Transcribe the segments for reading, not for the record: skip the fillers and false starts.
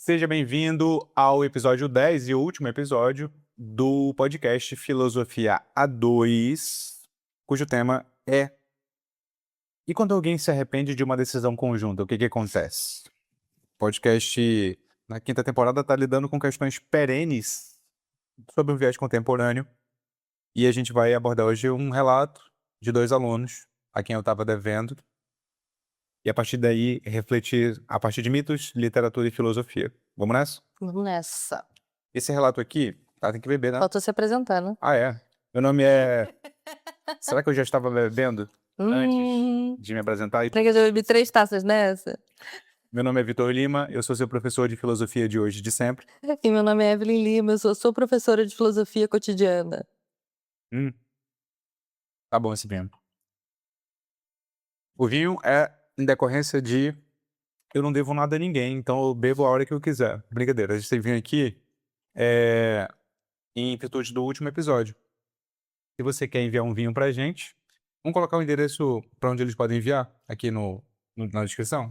Seja bem-vindo ao episódio 10 e último episódio do podcast Filosofia A2, cujo tema é: e quando alguém se arrepende de uma decisão conjunta, o que acontece? O podcast, na quinta temporada, está lidando com questões perenes sobre o viés contemporâneo, e a gente vai abordar hoje um relato de 2 alunos a quem eu estava devendo, e a partir daí refletir a partir de mitos, literatura e filosofia. Vamos nessa? Vamos nessa. Esse relato aqui, tem que beber, né? Faltou se apresentar, né? Ah, é? Meu nome é... Será que eu já estava bebendo antes de me apresentar? Será que eu já bebi 3 taças nessa? Meu nome é Vitor Lima, eu sou seu professor de filosofia de hoje e de sempre. E meu nome é Evelyn Lima, eu sou professora de filosofia cotidiana. Tá bom esse vinho. O vinho é em decorrência de eu não devo nada a ninguém, então eu bebo a hora que eu quiser. Brincadeira, a gente vinho aqui em virtude do último episódio. Se você quer enviar um vinho pra gente, vamos colocar o endereço para onde eles podem enviar aqui na descrição?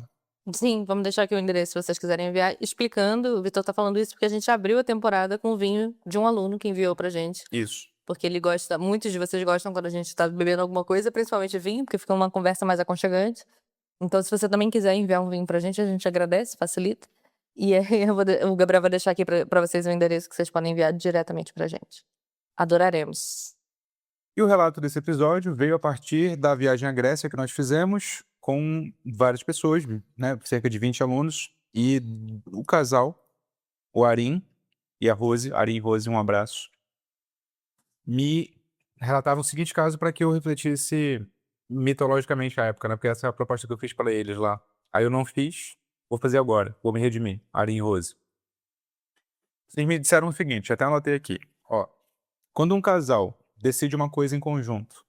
Sim, vamos deixar aqui o endereço se vocês quiserem enviar, explicando. O Vitor tá falando isso porque a gente abriu a temporada com o vinho de um aluno que enviou pra gente. Isso. Porque ele gosta, muitos de vocês gostam quando a gente tá bebendo alguma coisa, principalmente vinho, porque fica uma conversa mais aconchegante. Então, se você também quiser enviar um vinho pra gente, a gente agradece, facilita. E aí o Gabriel vai deixar aqui pra vocês o endereço que vocês podem enviar diretamente pra gente. Adoraremos. E o relato desse episódio veio a partir da viagem à Grécia que nós fizemos com várias pessoas, né, cerca de 20 alunos, e o casal, o Arim e a Rose, Arim e Rose, um abraço, me relatavam o seguinte caso para que eu refletisse mitologicamente a época, né, porque essa é a proposta que eu fiz para eles lá. Aí eu não fiz, vou fazer agora, vou me redimir, Arim e Rose. Vocês me disseram o seguinte, até anotei aqui, ó, quando um casal decide uma coisa em conjunto,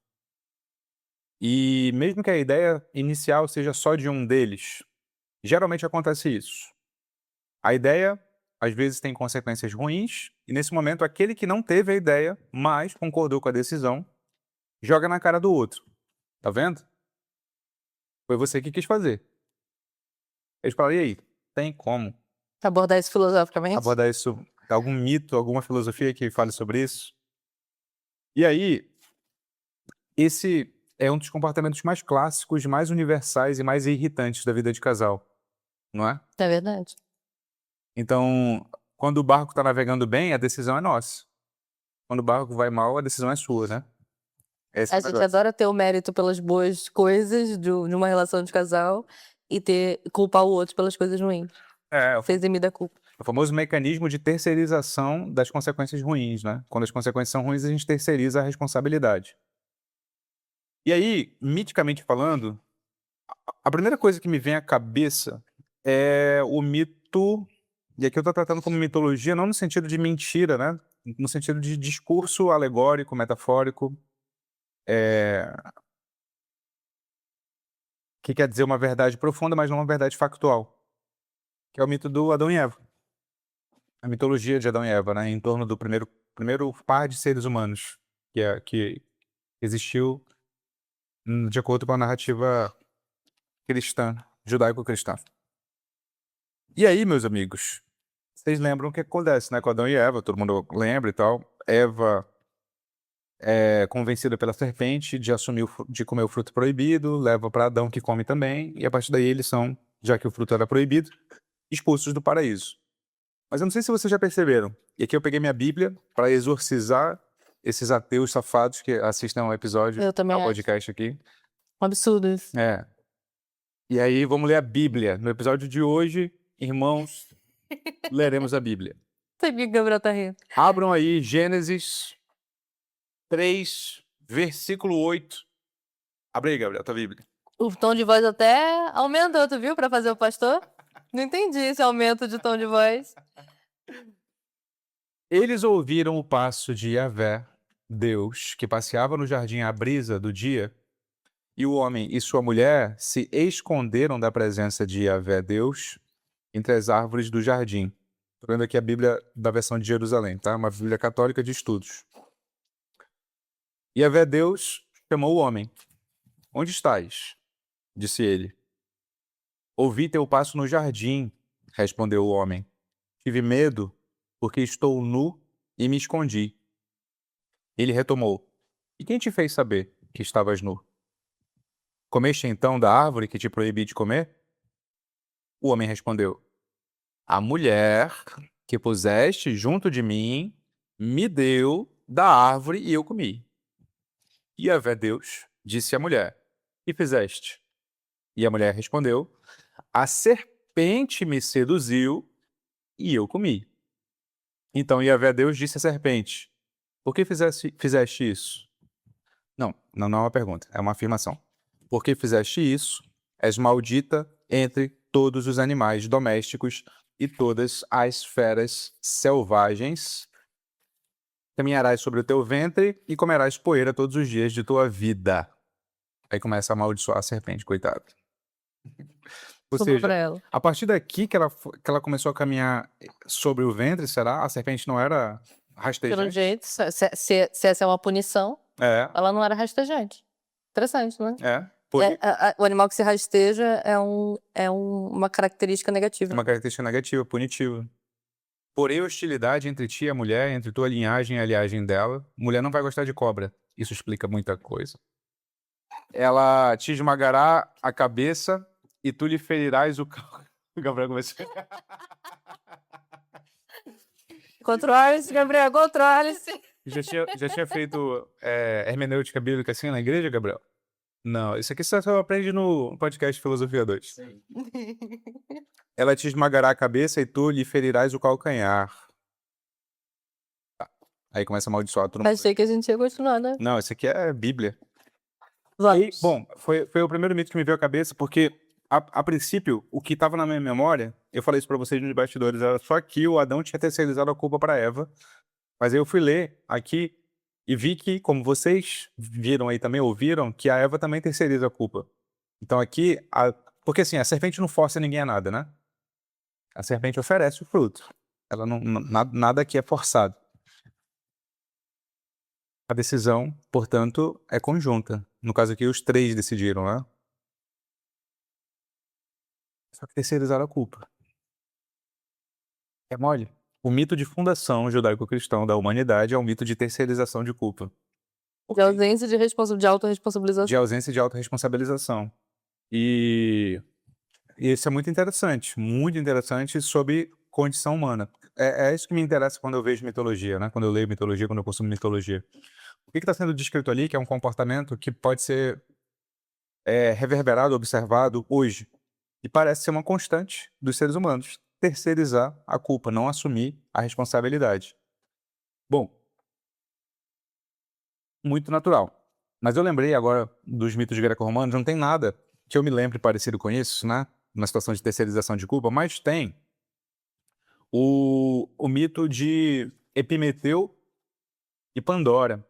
e mesmo que a ideia inicial seja só de um deles, geralmente acontece isso. A ideia, às vezes, tem consequências ruins, e nesse momento, aquele que não teve a ideia, mas concordou com a decisão, joga na cara do outro. Tá vendo? Foi você que quis fazer. Eles falaram, e aí? Tem como Abordar isso filosoficamente? abordar isso? Algum mito, alguma filosofia que fale sobre isso? E aí, esse é um dos comportamentos mais clássicos, mais universais e mais irritantes da vida de casal, não é? É verdade. Então, quando o barco está navegando bem, a decisão é nossa. Quando o barco vai mal, a decisão é sua, né? Esse é A o gente negócio. adora ter o mérito pelas boas coisas de uma relação de casal e culpar o outro pelas coisas ruins. É, Fez e me dá culpa. o famoso mecanismo de terceirização das consequências ruins, né? Quando as consequências são ruins, a gente terceiriza a responsabilidade. E aí, miticamente falando, a primeira coisa que me vem à cabeça é o mito, e aqui eu estou tratando como mitologia, não no sentido de mentira, né? No sentido de discurso alegórico, metafórico, que quer dizer uma verdade profunda, mas não uma verdade factual, que é o mito do Adão e Eva. A mitologia de Adão e Eva, né? Em torno do primeiro par de seres humanos que existiu de acordo com a narrativa cristã, judaico-cristã. E aí, meus amigos, vocês lembram o que acontece, né? Com Adão e Eva, todo mundo lembra e tal. Eva é convencida pela serpente de de comer o fruto proibido, leva para Adão, que come também, e a partir daí eles são, já que o fruto era proibido, expulsos do paraíso. Mas eu não sei se vocês já perceberam, e aqui eu peguei minha Bíblia para exorcizar esses ateus safados que assistem ao episódio, Eu também ao acho. podcast aqui. Um absurdo isso. É. E aí vamos ler a Bíblia. No episódio de hoje, irmãos, leremos a Bíblia. Sabia que o Gabriel tá rindo. Abram aí Gênesis 3, versículo 8. Abre aí, Gabriel, tua Bíblia. O tom de voz até aumentou, tu viu? Pra fazer o pastor. Não entendi esse aumento de tom de voz. Eles ouviram o passo de Yahvé, Deus, que passeava no jardim à brisa do dia, e o homem e sua mulher se esconderam da presença de Yahvé, Deus, entre as árvores do jardim. Estou lendo aqui a Bíblia da versão de Jerusalém, tá? Uma Bíblia católica de estudos. Yahvé, Deus, chamou o homem. Onde estás? Disse ele. Ouvi teu passo no jardim, respondeu o homem. Tive medo porque estou nu e me escondi. Ele retomou: E quem te fez saber que estavas nu? Comeste então da árvore que te proibi de comer? O homem respondeu: A mulher que puseste junto de mim me deu da árvore e eu comi. E Yahvé Deus disse à mulher: Que fizeste? E a mulher respondeu: A serpente me seduziu e eu comi. Então Yahvé Deus disse à serpente: Por que fizeste isso? Não é uma pergunta, é uma afirmação. Por que fizeste isso? És maldita entre todos os animais domésticos e todas as feras selvagens. Caminharás sobre o teu ventre e comerás poeira todos os dias de tua vida. Aí começa a amaldiçoar a serpente, coitada. Ou Sobrou pra seja, ela. a partir daqui que ela começou a caminhar sobre o ventre, será? A serpente não era Pelo rastejante? jeito, se essa é uma punição, É, ela não era rastejante. Interessante, né? Por O animal que se rasteja uma característica negativa. uma característica negativa, punitiva. Porém, hostilidade entre ti e a mulher, entre tua linhagem e a linhagem dela. Mulher não vai gostar de cobra. Isso explica muita coisa. Ela te esmagará a cabeça e tu lhe ferirás o O Gabriel começou. Controle-se, Gabriel, controle-se. Já tinha feito hermenêutica bíblica assim na igreja, Gabriel? Não, isso aqui só aprende no podcast Filosofia 2. Sim. Ela te esmagará a cabeça e tu lhe ferirás o calcanhar. Tá. Aí começa a amaldiçoar todo mundo. Achei que a gente ia continuar, né? Não, isso aqui é Bíblia. Vamos. Bom, foi o primeiro mito que me veio à cabeça, porque a princípio, o que estava na minha memória, eu falei isso para vocês nos bastidores, era só que o Adão tinha terceirizado a culpa para Eva. Mas aí eu fui ler aqui e vi que, como vocês viram aí também, ouviram, que a Eva também terceiriza a culpa. Então aqui, porque assim, a serpente não força ninguém a nada, né? A serpente oferece o fruto. Ela nada aqui é forçado. A decisão, portanto, é conjunta. No caso aqui, os três decidiram, né? Só que terceirizaram a culpa. É mole. O mito de fundação judaico-cristão da humanidade é um mito de terceirização de culpa. De ausência de autorresponsabilização. De ausência de autorresponsabilização. E isso é muito interessante sobre condição humana. É isso que me interessa quando eu vejo mitologia, né? Quando eu leio mitologia, quando eu consumo mitologia. O que está sendo descrito ali, que é um comportamento que pode ser reverberado, observado hoje, e parece ser uma constante dos seres humanos. Terceirizar a culpa, não assumir a responsabilidade. Bom, muito natural. Mas eu lembrei agora dos mitos greco-romanos, não tem nada que eu me lembre parecido com isso, né? Uma situação de terceirização de culpa, mas tem o mito de Epimeteu e Pandora,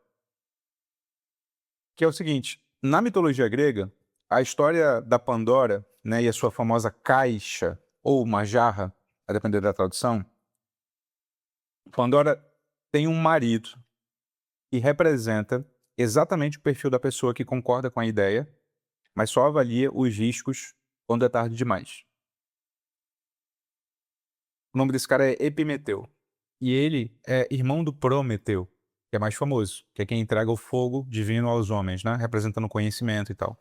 que é o seguinte: na mitologia grega, a história da Pandora, né, e a sua famosa caixa ou uma jarra, a depender da tradução, Pandora tem um marido que representa exatamente o perfil da pessoa que concorda com a ideia, mas só avalia os riscos quando é tarde demais. O nome desse cara é Epimeteu. E ele é irmão do Prometeu, que é mais famoso, que é quem entrega o fogo divino aos homens, né? Representando o conhecimento e tal.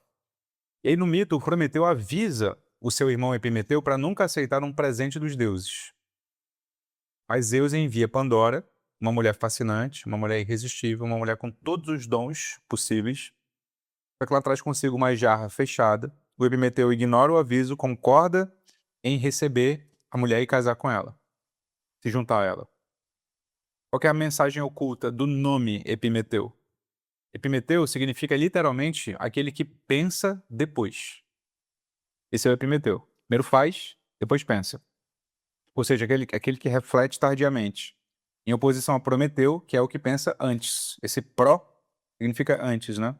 E aí no mito, o Prometeu avisa o seu irmão Epimeteu para nunca aceitar um presente dos deuses. Mas Zeus envia Pandora, uma mulher fascinante, uma mulher irresistível, uma mulher com todos os dons possíveis, para que ela traz consigo uma jarra fechada. O Epimeteu ignora o aviso, concorda em receber a mulher e casar com ela, se juntar a ela. Qual que é a mensagem oculta do nome Epimeteu? Epimeteu significa literalmente aquele que pensa depois. Esse é o Epimeteu. Primeiro faz, depois pensa. Ou seja, aquele que reflete tardiamente. Em oposição a Prometeu, que é o que pensa antes. Esse pró significa antes, né?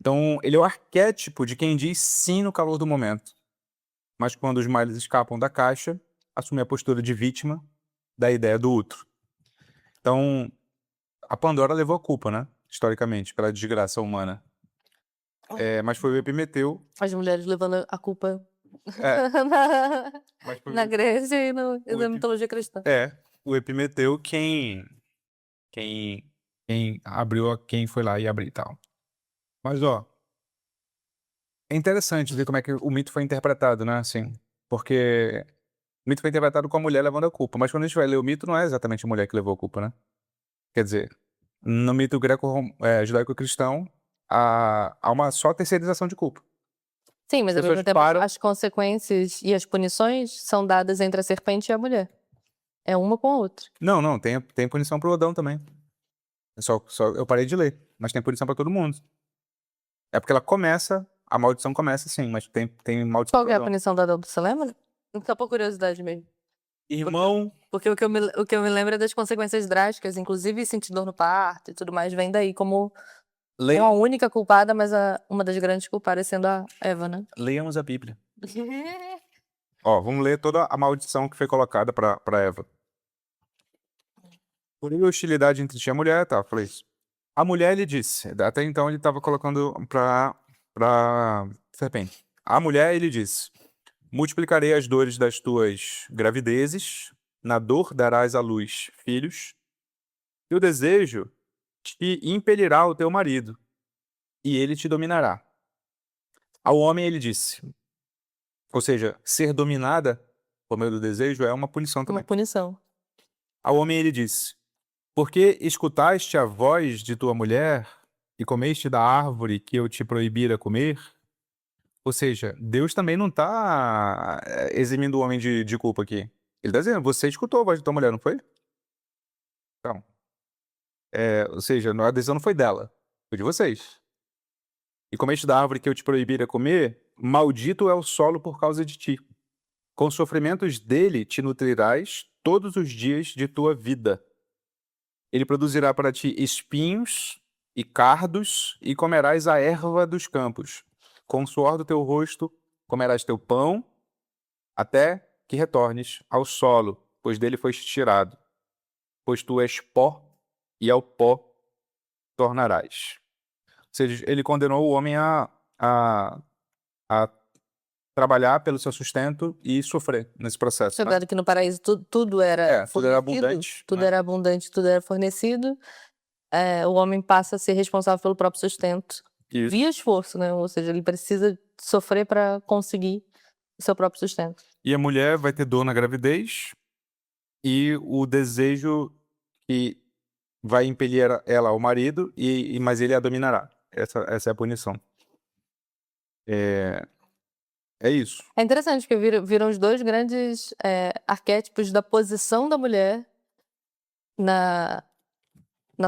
Então, ele é o arquétipo de quem diz sim no calor do momento. Mas quando os males escapam da caixa, assume a postura de vítima da ideia do outro. Então, a Pandora levou a culpa, né? Historicamente, pela desgraça humana. Mas foi o Epimeteu. As mulheres levando a culpa Mas foi Na Grécia e na Epi- mitologia cristã. o Epimeteu quem abriu, quem foi lá e abriu e tal. Mas, ó, é interessante ver como é que o mito foi interpretado, né? Assim, porque o mito foi interpretado com a mulher levando a culpa. Mas quando a gente vai ler o mito, não é exatamente a mulher que levou a culpa, né? Quer dizer, no mito judaico-cristão, há uma só terceirização de culpa. Sim, mas ao pessoas mesmo tempo param- as consequências e as punições são dadas entre a serpente e a mulher. É uma com a outra. Não, tem punição pro Adão também. Eu parei de ler, mas tem punição pra todo mundo. É porque a maldição começa sim, mas tem maldição Qual pro que é a Adão. punição da Adão, você lembra? Só por curiosidade mesmo. Irmão, Porque o que eu me lembro é das consequências drásticas, inclusive sentir dor no parto e tudo mais, vem daí como uma única culpada, mas uma das grandes culpadas sendo a Eva, né? leiamos a Bíblia. Ó, vamos ler toda a maldição que foi colocada pra Eva. Por aí, hostilidade entre ti e a mulher, tá, falei isso. A mulher lhe disse, até então ele estava colocando pra serpente. A mulher ele disse: multiplicarei as dores das tuas gravidezes, na dor darás à luz filhos, e o desejo te impelirá o teu marido, e ele te dominará. Ao homem ele disse, ou seja, ser dominada por meio do desejo é uma punição Uma também. punição. Ao homem ele disse: porque escutaste a voz de tua mulher e comeste da árvore que eu te proibira comer? Ou seja, Deus também não está eximindo o homem de culpa aqui. Ele está dizendo, você escutou a voz de tua mulher, não foi? Então, ou seja, a decisão não foi dela, foi de vocês. E comeste da árvore que eu te proibira comer, maldito é o solo por causa de ti. Com sofrimentos dele te nutrirás todos os dias de tua vida. Ele produzirá para ti espinhos e cardos, e comerás a erva dos campos. Com o suor do teu rosto comerás teu pão, até que retornes ao solo, pois dele foste tirado. Pois tu és pó, e ao pó tornarás. Ou seja, ele condenou o homem a, a trabalhar pelo seu sustento e sofrer nesse processo, né? Jogado que no paraíso tudo era Tudo era fornecido, abundante, tudo né? era abundante, tudo era fornecido. O homem passa a ser responsável pelo próprio sustento Isso. via esforço, né? Ou seja, ele precisa sofrer para conseguir o seu próprio sustento. E a mulher vai ter dor na gravidez e o desejo que vai impelir ela ao marido, mas ele a dominará. Essa é a punição. É isso. É interessante que viram os dois grandes arquétipos da posição da mulher na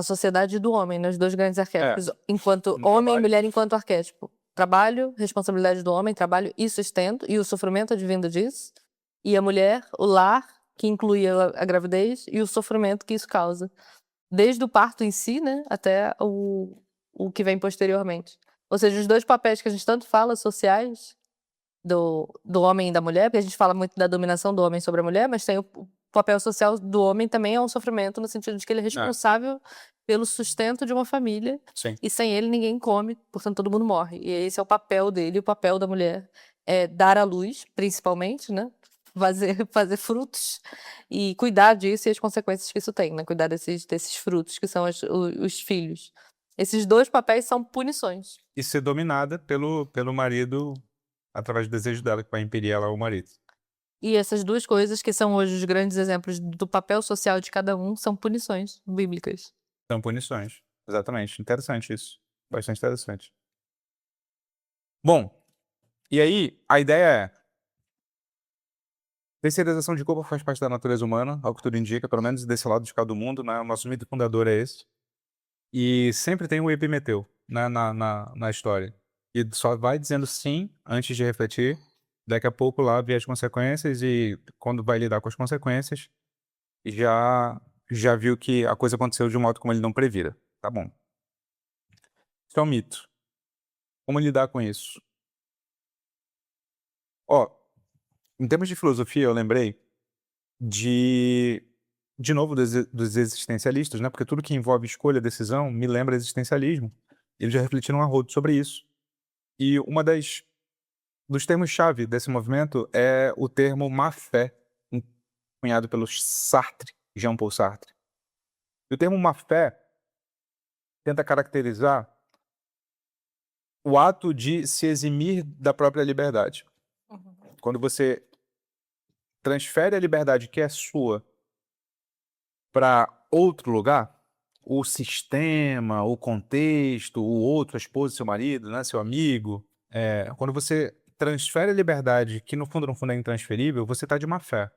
sociedade do homem, nos dois grandes arquétipos, enquanto No homem e trabalho. mulher enquanto arquétipo. Trabalho, responsabilidade do homem, trabalho e sustento, e o sofrimento advindo disso. E a mulher, o lar, que inclui a gravidez, e o sofrimento que isso causa. Desde o parto em si, né, até o que vem posteriormente. Ou seja, os dois papéis que a gente tanto fala, sociais, do homem e da mulher, porque a gente fala muito da dominação do homem sobre a mulher, mas tem o papel social do homem também é um sofrimento, no sentido de que ele é responsável pelo sustento de uma família, Sim. e sem ele ninguém come, portanto todo mundo morre. E esse é o papel dele, o papel da mulher é dar à luz, principalmente, né? Fazer frutos e cuidar disso e as consequências que isso tem, né? Cuidar desses frutos que são os filhos. Esses dois papéis são punições. E ser dominada pelo marido através do desejo dela, que vai impedir ela ao marido. E essas duas coisas, que são hoje os grandes exemplos do papel social de cada um, são punições bíblicas. São punições. Exatamente. Interessante isso. Bastante interessante. Bom, e aí, a ideia é: terceirização de culpa faz parte da natureza humana, ao que tudo indica, pelo menos desse lado de cá do mundo, né? O nosso mito fundador é esse. E sempre tem o Epimeteu, né, na história. E só vai dizendo sim antes de refletir. Daqui a pouco lá vê as consequências e quando vai lidar com as consequências, já viu que a coisa aconteceu de um modo como ele não previra. Tá bom. Isso é um mito. Como lidar com isso? Ó, em termos de filosofia, eu lembrei de novo, dos existencialistas, né? Porque tudo que envolve escolha, decisão, me lembra existencialismo. Eles já refletiram a rodo sobre isso. E uma das dos termos-chave desse movimento é o termo má-fé, cunhado pelo Sartre, Jean-Paul Sartre. E o termo má-fé tenta caracterizar o ato de se eximir da própria liberdade. Quando você transfere a liberdade que é sua para outro lugar, o sistema, o contexto, o outro, a esposa, seu marido, né, seu amigo, quando você transfere a liberdade que no fundo é intransferível, você está de má fé.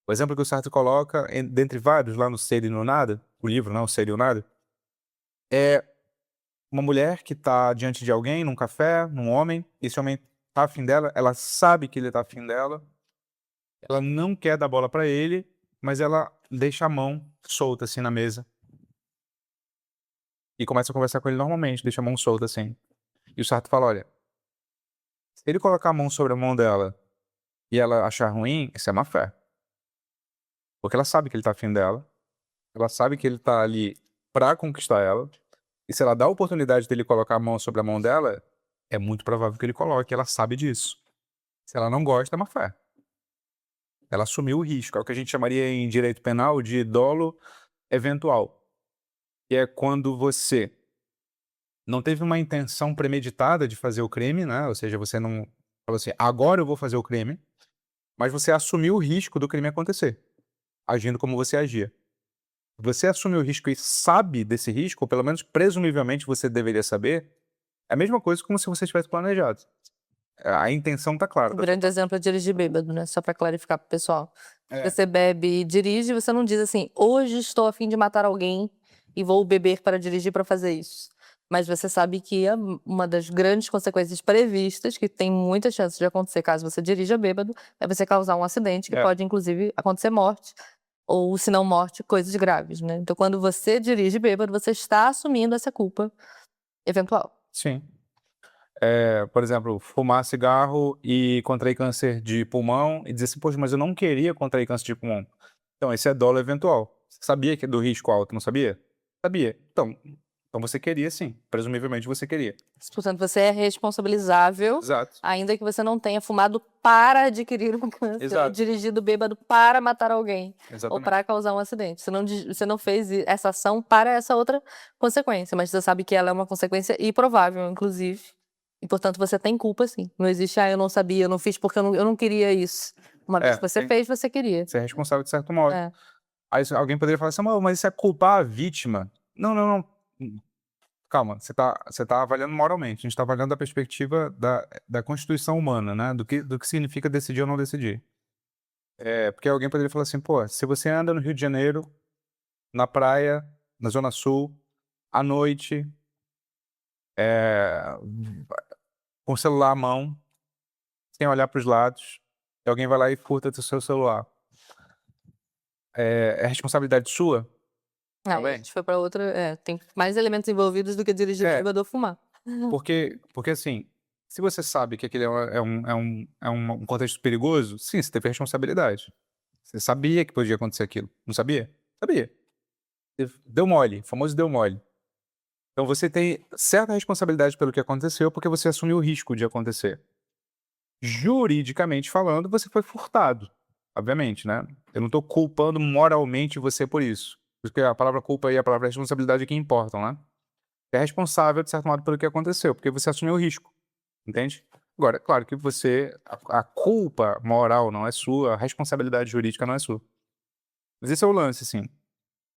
O exemplo que o Sartre coloca, dentre vários, lá no Ser e no Nada, o livro, não, O Ser e o Nada, é uma mulher que está diante de alguém, num café, num homem, esse homem tá afim dela, ela sabe que ele tá afim dela, ela não quer dar bola para ele, mas ela deixa a mão solta assim na mesa e começa a conversar com ele normalmente, deixa a mão solta assim. E o Sartre fala, olha, se ele colocar a mão sobre a mão dela e ela achar ruim, isso é má fé. Porque ela sabe que ele tá afim dela, ela sabe que ele tá ali pra conquistar ela, e se ela dá a oportunidade dele colocar a mão sobre a mão dela, é muito provável que ele coloque, ela sabe disso. Se ela não gosta, é má fé. Ela assumiu o risco, é o que a gente chamaria em direito penal de dolo eventual. Que é quando você não teve uma intenção premeditada de fazer o crime, né? Ou seja, você não falou assim, agora eu vou fazer o crime, mas você assumiu o risco do crime acontecer, agindo como você agia. Você assumiu o risco e sabe desse risco, ou pelo menos presumivelmente você deveria saber, é a mesma coisa como se você tivesse planejado. A intenção tá clara. Um grande exemplo é dirigir bêbado, né? Só pra clarificar pro pessoal. É. Você bebe e dirige, você não diz assim, hoje estou a fim de matar alguém e vou beber para dirigir para fazer isso. Mas você sabe que uma das grandes consequências previstas, que tem muita chance de acontecer caso você dirija bêbado, é você causar um acidente que pode, inclusive, acontecer morte, ou se não morte, coisas graves, né? Então, quando você dirige bêbado, você está assumindo essa culpa eventual. Sim. Por exemplo, fumar cigarro e contrair câncer de pulmão e dizer assim, poxa, mas eu não queria contrair câncer de pulmão. Então, esse é dolo eventual. Você sabia que é do risco alto, não sabia? Sabia. Então você queria sim. Presumivelmente você queria. Portanto, você é responsabilizável, Exato. ainda que você não tenha fumado para adquirir um câncer, Exato. ou dirigido bêbado para matar alguém, ou Exatamente. para causar um acidente. Você não fez essa ação para essa outra consequência, mas você sabe que ela é uma consequência improvável, inclusive. E, portanto, você tem culpa, sim. Não existe, eu não sabia, eu não fiz porque eu não queria isso. Uma vez que você fez, você queria. Você é responsável de certo modo. É. Aí alguém poderia falar assim, mas isso é culpar a vítima. Não, não, não. Calma, você tá avaliando moralmente. A gente tá avaliando da perspectiva da constituição humana, né? Do que significa decidir ou não decidir. Porque alguém poderia falar assim, pô, se você anda no Rio de Janeiro, na praia, na Zona Sul, à noite, com o celular à mão, sem olhar para os lados, e alguém vai lá e furta o seu celular. É responsabilidade sua? Aí a Também? gente foi para outra. Tem mais elementos envolvidos do que dirigir bêbado ou fumar. Porque assim, se você sabe que aquele um contexto perigoso, sim, você teve responsabilidade. Você sabia que podia acontecer aquilo. Não sabia? Sabia. Você deu mole, o famoso deu mole. Então você tem certa responsabilidade pelo que aconteceu, porque você assumiu o risco de acontecer. Juridicamente falando, você foi furtado. Obviamente, né? Eu não tô culpando moralmente você por isso. Porque a palavra culpa e a palavra responsabilidade é que importam, né? Você é responsável, de certo modo, pelo que aconteceu, porque você assumiu o risco. Entende? Agora, claro que a culpa moral não é sua, a responsabilidade jurídica não é sua. Mas esse é o lance, assim.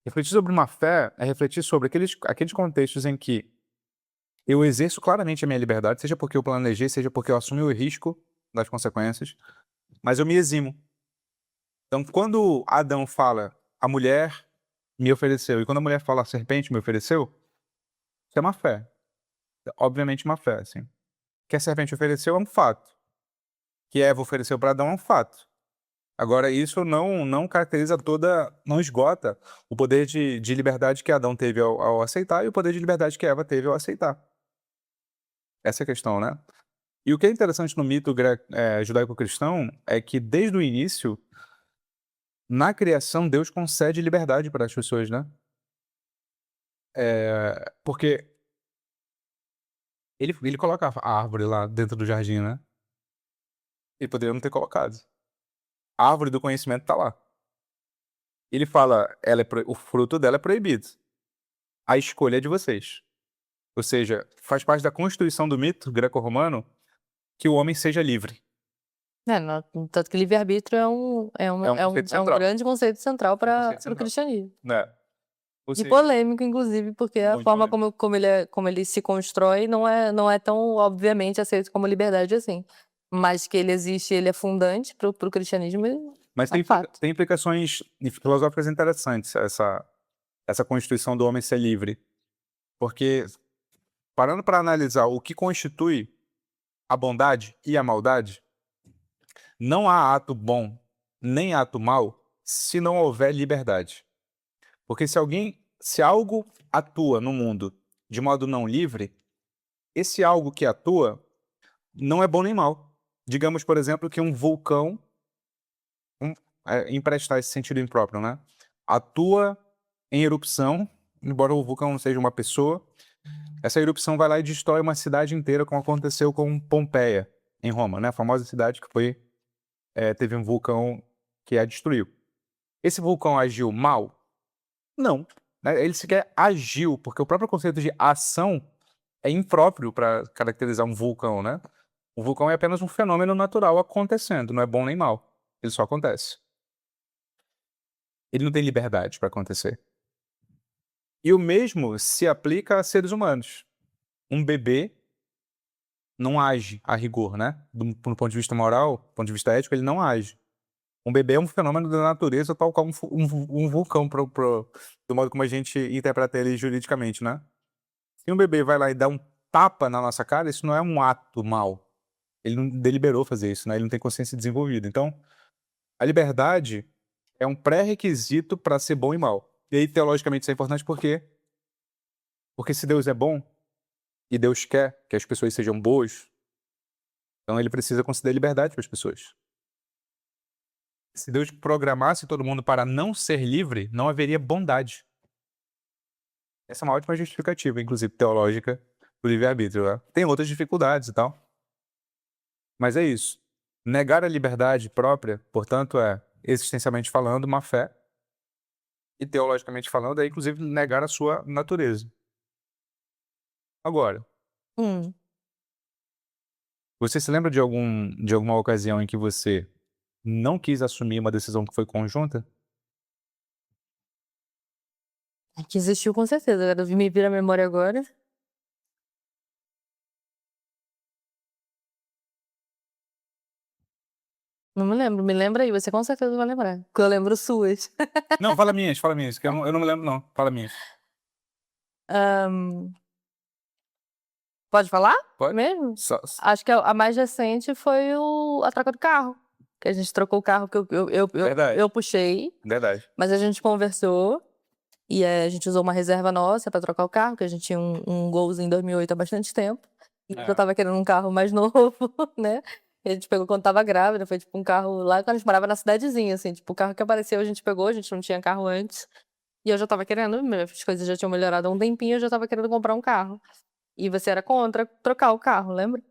Refletir sobre uma fé é refletir sobre aqueles contextos em que eu exerço claramente a minha liberdade, seja porque eu planejei, seja porque eu assumi o risco das consequências, mas eu me eximo. Então, quando Adão fala, a mulher me ofereceu, e quando a mulher fala, a serpente me ofereceu, isso é uma fé. Obviamente uma fé, assim. Que a serpente ofereceu é um fato. Que Eva ofereceu para Adão é um fato. Agora, isso não caracteriza não esgota o poder de liberdade que Adão teve ao aceitar e o poder de liberdade que Eva teve ao aceitar. Essa é a questão, né? E o que é interessante no mito judaico-cristão é que, desde o início, na criação, Deus concede liberdade para as pessoas, né? Porque ele coloca a árvore lá dentro do jardim, né? Ele poderia não ter colocado. A árvore do conhecimento tá lá. Ele fala, o fruto dela é proibido. A escolha é de vocês. Ou seja, faz parte da constituição do mito greco-romano que o homem seja livre. Tanto que livre-arbítrio é um conceito central. grande conceito central para conceito o central. cristianismo. Né? Ou E seja, polêmico, inclusive, porque a muito forma polêmico. como ele se constrói não é tão obviamente aceito como liberdade assim. Mas que ele existe, ele é fundante para o cristianismo, Mas é um fato. tem implicações filosóficas interessantes essa constituição do homem ser livre. Porque, parando para analisar o que constitui a bondade e a maldade, não há ato bom nem ato mal se não houver liberdade. Porque se algo atua no mundo de modo não livre, esse algo que atua não é bom nem mal. Digamos, por exemplo, que um vulcão, emprestar esse sentido impróprio, né? Atua em erupção, embora o vulcão não seja uma pessoa, essa erupção vai lá e destrói uma cidade inteira, como aconteceu com Pompeia, em Roma, né? A famosa cidade que teve um vulcão que a destruiu. Esse vulcão agiu mal? Não. Né? Ele sequer agiu, porque o próprio conceito de ação é impróprio para caracterizar um vulcão, né? O vulcão é apenas um fenômeno natural acontecendo, não é bom nem mal. Ele só acontece. Ele não tem liberdade para acontecer. E o mesmo se aplica a seres humanos. Um bebê não age a rigor, né? Do ponto de vista moral, do ponto de vista ético, ele não age. Um bebê é um fenômeno da natureza, tal qual um vulcão, do modo como a gente interpreta ele juridicamente, né? Se um bebê vai lá e dá um tapa na nossa cara, isso não é um ato mal. Ele não deliberou fazer isso, né? Ele não tem consciência desenvolvida. Então, a liberdade é um pré-requisito para ser bom e mal. E aí, teologicamente, isso é importante por quê? Porque se Deus é bom, e Deus quer que as pessoas sejam boas, então ele precisa conceder liberdade para as pessoas. Se Deus programasse todo mundo para não ser livre, não haveria bondade. Essa é uma ótima justificativa, inclusive teológica, do livre-arbítrio. Né? Tem outras dificuldades e tal. Mas é isso. Negar a liberdade própria, portanto, é, existencialmente falando, má fé. E teologicamente falando, é inclusive negar a sua natureza. Agora, Hum. você se lembra de alguma ocasião em que você não quis assumir uma decisão que foi conjunta? Que existiu com certeza. Agora me vira a memória agora. Não me lembro. Me lembra aí, você com certeza vai lembrar. Porque eu lembro suas. Não, fala minhas, que eu não me lembro não. Fala minhas. Pode falar? Pode? Mesmo? Só- Acho que a mais recente foi a troca do carro. Que a gente trocou o carro que Verdade. eu puxei, Verdade. mas a gente conversou e a gente usou uma reserva nossa pra trocar o carro, que a gente tinha um Golzinho em 2008 há bastante tempo. E eu tava querendo um carro mais novo, né? E a gente pegou quando tava grávida, foi tipo um carro lá quando a gente morava na cidadezinha, assim, tipo, o carro que apareceu a gente pegou, a gente não tinha carro antes. E eu já tava querendo, as coisas já tinham melhorado há um tempinho, eu já tava querendo comprar um carro. E você era contra trocar o carro, lembra?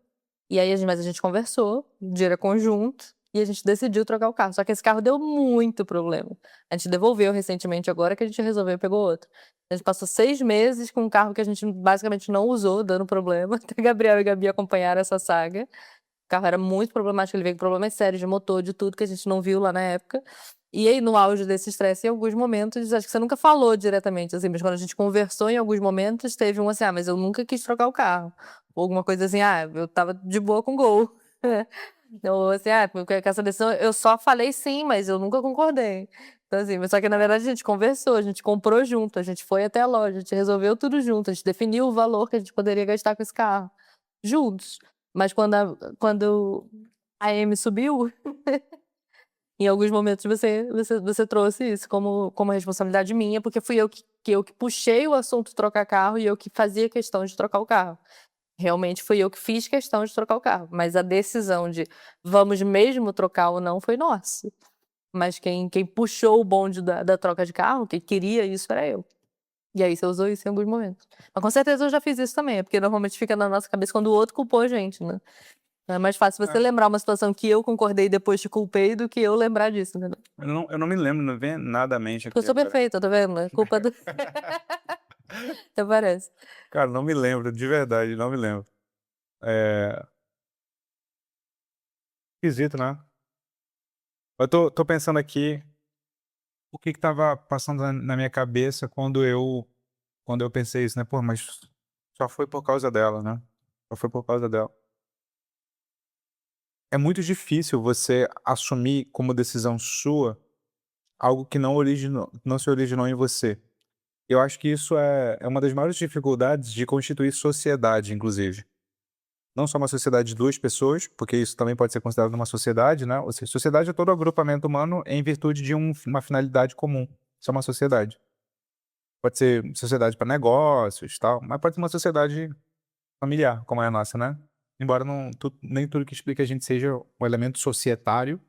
E aí, mas a gente conversou, o dinheiro é conjunto, e a gente decidiu trocar o carro. Só que esse carro deu muito problema. A gente devolveu recentemente, agora que a gente resolveu e pegou outro. A gente passou 6 meses com um carro que a gente basicamente não usou, dando problema. Até Gabriel e Gabi acompanharam essa saga. O carro era muito problemático, ele veio com problemas sérios de motor, de tudo que a gente não viu lá na época. E aí, no auge desse estresse, em alguns momentos, acho que você nunca falou diretamente, assim, mas quando a gente conversou, em alguns momentos, teve um assim, mas eu nunca quis trocar o carro. Ou alguma coisa assim, eu tava de boa com o Gol. Ou assim, porque com essa decisão eu só falei sim, mas eu nunca concordei. Então, assim, mas só que na verdade a gente conversou, a gente comprou junto, a gente foi até a loja, a gente resolveu tudo junto, a gente definiu o valor que a gente poderia gastar com esse carro, juntos. Mas quando a M subiu, em alguns momentos você trouxe isso como responsabilidade minha, porque fui eu que puxei o assunto trocar carro e eu que fazia questão de trocar o carro. Realmente fui eu que fiz questão de trocar o carro, mas a decisão de vamos mesmo trocar ou não foi nossa. Mas quem puxou o bonde da troca de carro, quem queria isso era eu. E aí você usou isso em alguns momentos. Mas com certeza eu já fiz isso também, é porque normalmente fica na nossa cabeça quando o outro culpou a gente, né? É mais fácil você lembrar uma situação que eu concordei e depois te culpei do que eu lembrar disso, entendeu? Eu não me lembro, não vem nada à mente Porque eu aqui sou agora. perfeita, tá vendo? É culpa do... Até parece. Cara, não me lembro, de verdade, não me lembro. É... Esquisito, né? Eu tô pensando aqui o que tava passando na minha cabeça quando eu pensei isso, né? Pô, mas só foi por causa dela, né? Só foi por causa dela. É muito difícil você assumir como decisão sua algo que não se originou em você. Eu acho que isso é uma das maiores dificuldades de constituir sociedade, inclusive. Não só uma sociedade de duas pessoas, porque isso também pode ser considerado uma sociedade, né? Ou seja, sociedade é todo agrupamento humano em virtude de uma finalidade comum. Isso é uma sociedade. Pode ser sociedade para negócios, tal, mas pode ser uma sociedade familiar, como é a nossa, né? Embora nem tudo que explica a gente seja um elemento societário,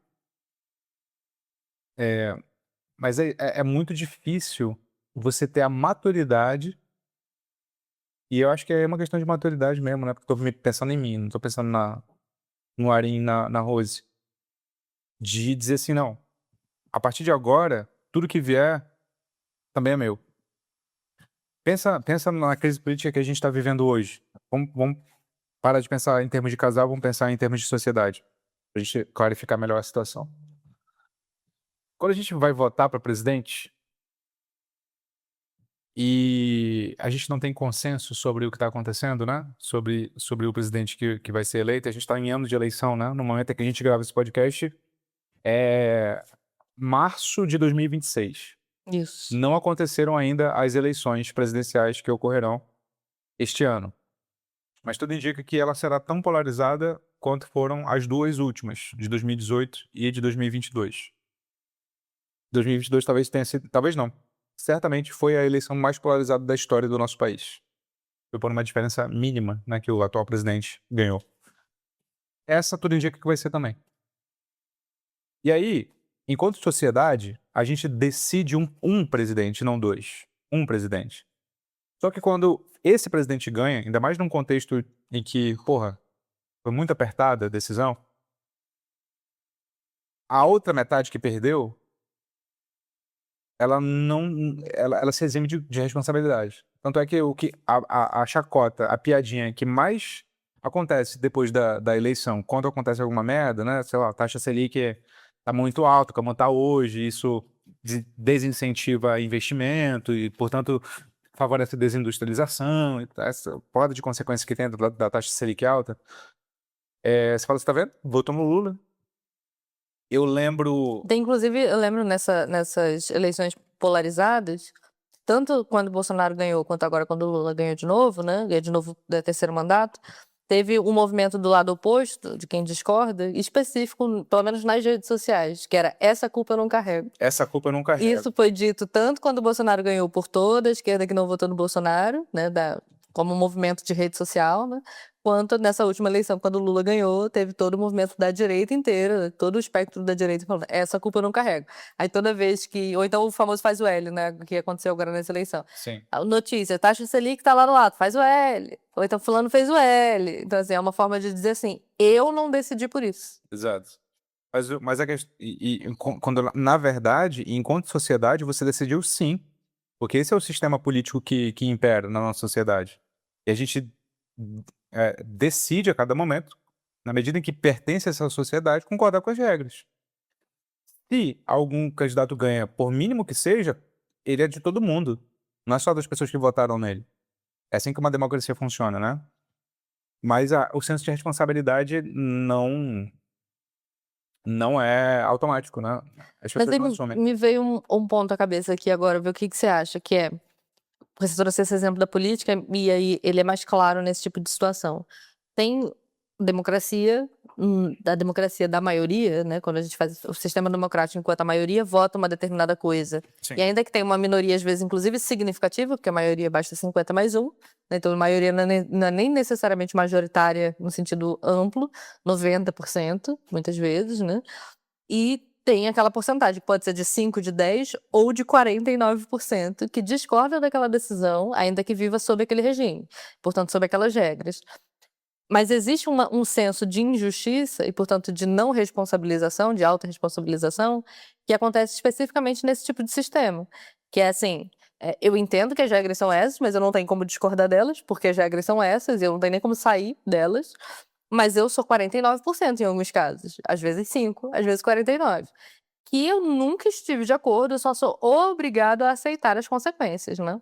mas é muito difícil você ter a maturidade, e eu acho que é uma questão de maturidade mesmo, né? Porque eu tô pensando em mim, não tô pensando no Arin, na Rose, de dizer assim, não, a partir de agora, tudo que vier também é meu. Pensa na crise política que a gente está vivendo hoje. Vamos parar de pensar em termos de casal, vamos pensar em termos de sociedade, pra gente clarificar melhor a situação. Quando a gente vai votar para presidente e a gente não tem consenso sobre o que está acontecendo, né? Sobre o presidente que vai ser eleito, a gente está em ano de eleição, né? No momento em que a gente grava esse podcast, é março de 2026. Isso. Não aconteceram ainda as eleições presidenciais que ocorrerão este ano. Mas tudo indica que ela será tão polarizada quanto foram as duas últimas, de 2018 e de 2022. 2022 talvez tenha sido, talvez não. Certamente foi a eleição mais polarizada da história do nosso país. Foi por uma diferença mínima, né, que o atual presidente ganhou. Essa tudo indica que vai ser também. E aí, enquanto sociedade, a gente decide um presidente, não dois. Um presidente. Só que quando esse presidente ganha, ainda mais num contexto em que, porra, foi muito apertada a decisão, a outra metade que perdeu, ela não, ela se exime de responsabilidade. Tanto é que a chacota, a piadinha que mais acontece depois da eleição, quando acontece alguma merda, né? Sei lá, a taxa Selic tá muito alta, como tá hoje, isso desincentiva investimento e, portanto, favorece a desindustrialização e essa porrada de consequências que tem da taxa Selic alta. Você fala, você tá vendo? Votou no Lula. Eu lembro. Inclusive, eu lembro nessas eleições polarizadas, tanto quando o Bolsonaro ganhou, quanto agora quando o Lula ganhou de novo, né? Ganhou de novo do terceiro mandato. Teve um movimento do lado oposto, de quem discorda, específico, pelo menos nas redes sociais, que era essa culpa eu não carrego. Essa culpa eu não carrego. Isso foi dito tanto quando o Bolsonaro ganhou por toda a esquerda que não votou no Bolsonaro, né? Como um movimento de rede social, né? Quanto nessa última eleição, quando o Lula ganhou, teve todo o movimento da direita inteira, todo o espectro da direita falando, essa culpa eu não carrego. Aí toda vez que... Ou então o famoso faz o L, né? Que aconteceu agora nessa eleição. Sim. A notícia, taxa Selic tá lá no lado, faz o L. Ou então fulano fez o L. Então, assim, é uma forma de dizer assim, eu não decidi por isso. Exato. Mas a questão, quando, na verdade, enquanto sociedade, você decidiu sim. Porque esse é o sistema político que impera na nossa sociedade. E a gente decide a cada momento, na medida em que pertence a essa sociedade, concordar com as regras. Se algum candidato ganha, por mínimo que seja, ele é de todo mundo. Não é só das pessoas que votaram nele. É assim que uma democracia funciona, né? Mas o senso de responsabilidade não é automático, né? As Mas pessoas aí não assumem. me veio um ponto à cabeça aqui agora, ver o que você acha, que é... Você trouxe esse exemplo da política, e aí ele é mais claro nesse tipo de situação. Tem democracia, da democracia da maioria, né? Quando a gente faz o sistema democrático, enquanto a maioria vota uma determinada coisa. Sim. E ainda que tenha uma minoria, às vezes, inclusive significativa, porque a maioria basta 50 mais 1, né? Então a maioria não é nem necessariamente majoritária no sentido amplo, 90%, muitas vezes, né? E tem aquela porcentagem, que pode ser de 5, de 10 ou de 49%, que discorda daquela decisão, ainda que viva sob aquele regime, portanto, sob aquelas regras. Mas existe um senso de injustiça e, portanto, de não responsabilização, de autorresponsabilização, que acontece especificamente nesse tipo de sistema. Que é assim, eu entendo que as regras são essas, mas eu não tenho como discordar delas, porque as regras são essas e eu não tenho nem como sair delas. Mas eu sou 49% em alguns casos. Às vezes 5%, às vezes 49%. Que eu nunca estive de acordo, eu só sou obrigado a aceitar as consequências, né?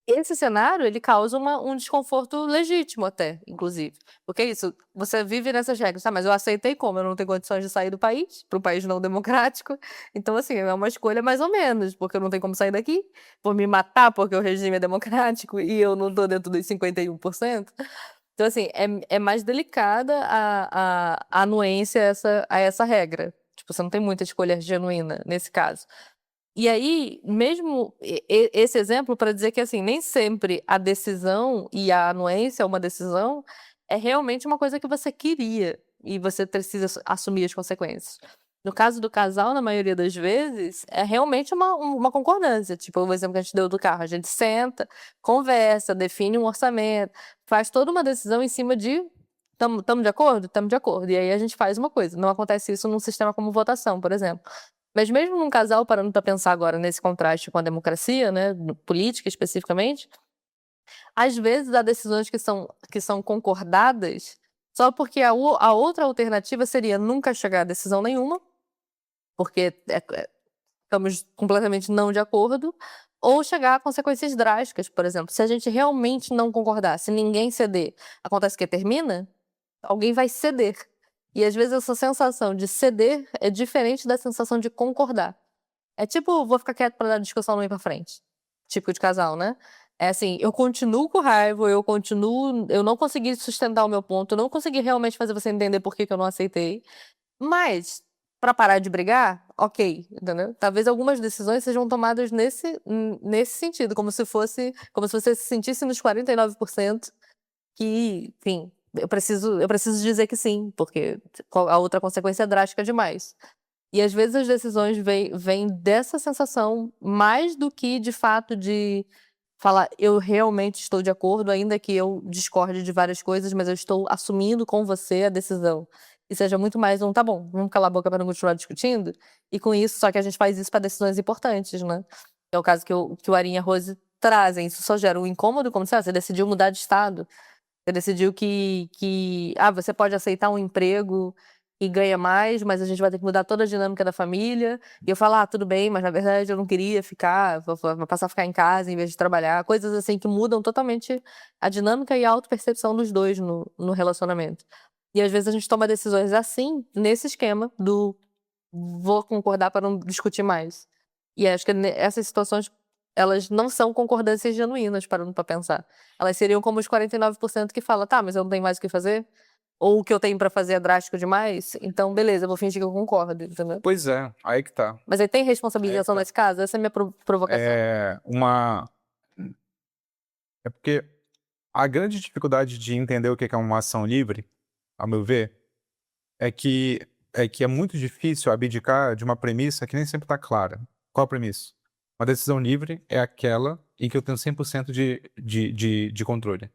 Esse cenário, ele causa um desconforto legítimo até, inclusive. Porque é isso, você vive nessas regras, tá, mas eu aceitei como? Eu não tenho condições de sair do país, para um país não democrático. Então, assim, é uma escolha mais ou menos, porque eu não tenho como sair daqui, vou me matar porque o regime é democrático e eu não tô dentro dos 51%. Então, assim, é mais delicada a anuência a essa regra. Tipo, você não tem muita escolha genuína nesse caso. E aí, mesmo esse exemplo para dizer que, assim, nem sempre a decisão e a anuência a uma decisão é realmente uma coisa que você queria e você precisa assumir as consequências. No caso do casal, na maioria das vezes, é realmente uma concordância. Tipo, o exemplo que a gente deu do carro. A gente senta, conversa, define um orçamento, faz toda uma decisão em cima de estamos de acordo? Estamos de acordo. E aí a gente faz uma coisa. Não acontece isso num sistema como votação, por exemplo. Mas mesmo num casal, parando para pensar agora nesse contraste com a democracia, né, política especificamente, às vezes há decisões que são concordadas só porque a outra alternativa seria nunca chegar a decisão nenhuma, porque estamos completamente não de acordo, ou chegar a consequências drásticas, por exemplo. Se a gente realmente não concordar, se ninguém ceder, acontece que termina, alguém vai ceder. E às vezes essa sensação de ceder é diferente da sensação de concordar. É tipo, vou ficar quieto pra dar discussão não ir pra frente. Típico de casal, né? É assim, eu continuo com raiva, eu não consegui sustentar o meu ponto, eu não consegui realmente fazer você entender por que que eu não aceitei. Mas, pra parar de brigar, ok, entendeu? Talvez algumas decisões sejam tomadas nesse sentido, como se você se sentisse nos 49% que, enfim, eu preciso dizer que sim, porque a outra consequência é drástica demais. E às vezes as decisões vêm dessa sensação mais do que de fato de falar eu realmente estou de acordo, ainda que eu discorde de várias coisas, mas eu estou assumindo com você a decisão. E seja muito mais tá bom, vamos calar a boca para não continuar discutindo. E com isso, só que a gente faz isso para decisões importantes, né? É o caso que o Arinha e a Rose trazem. Isso só gera um incômodo, como você decidiu mudar de estado. Você decidiu que você pode aceitar um emprego e ganha mais, mas a gente vai ter que mudar toda a dinâmica da família. E eu falo, tudo bem, mas na verdade eu não queria ficar, vou passar a ficar em casa em vez de trabalhar. Coisas assim que mudam totalmente a dinâmica e a autopercepção dos dois no relacionamento. E às vezes a gente toma decisões assim, nesse esquema do vou concordar para não discutir mais. E acho que essas situações, elas não são concordâncias genuínas, parando para pensar. Elas seriam como os 49% que fala, tá, mas eu não tenho mais o que fazer? Ou o que eu tenho para fazer é drástico demais? Então, beleza, eu vou fingir que eu concordo, entendeu? Pois é, aí que tá. Mas aí tem responsabilização nesse caso? Essa é a minha provocação. É porque a grande dificuldade de entender o que é uma ação livre, ao meu ver, é que é muito difícil abdicar de uma premissa que nem sempre está clara. Qual a premissa? Uma decisão livre é aquela em que eu tenho 100% de controle.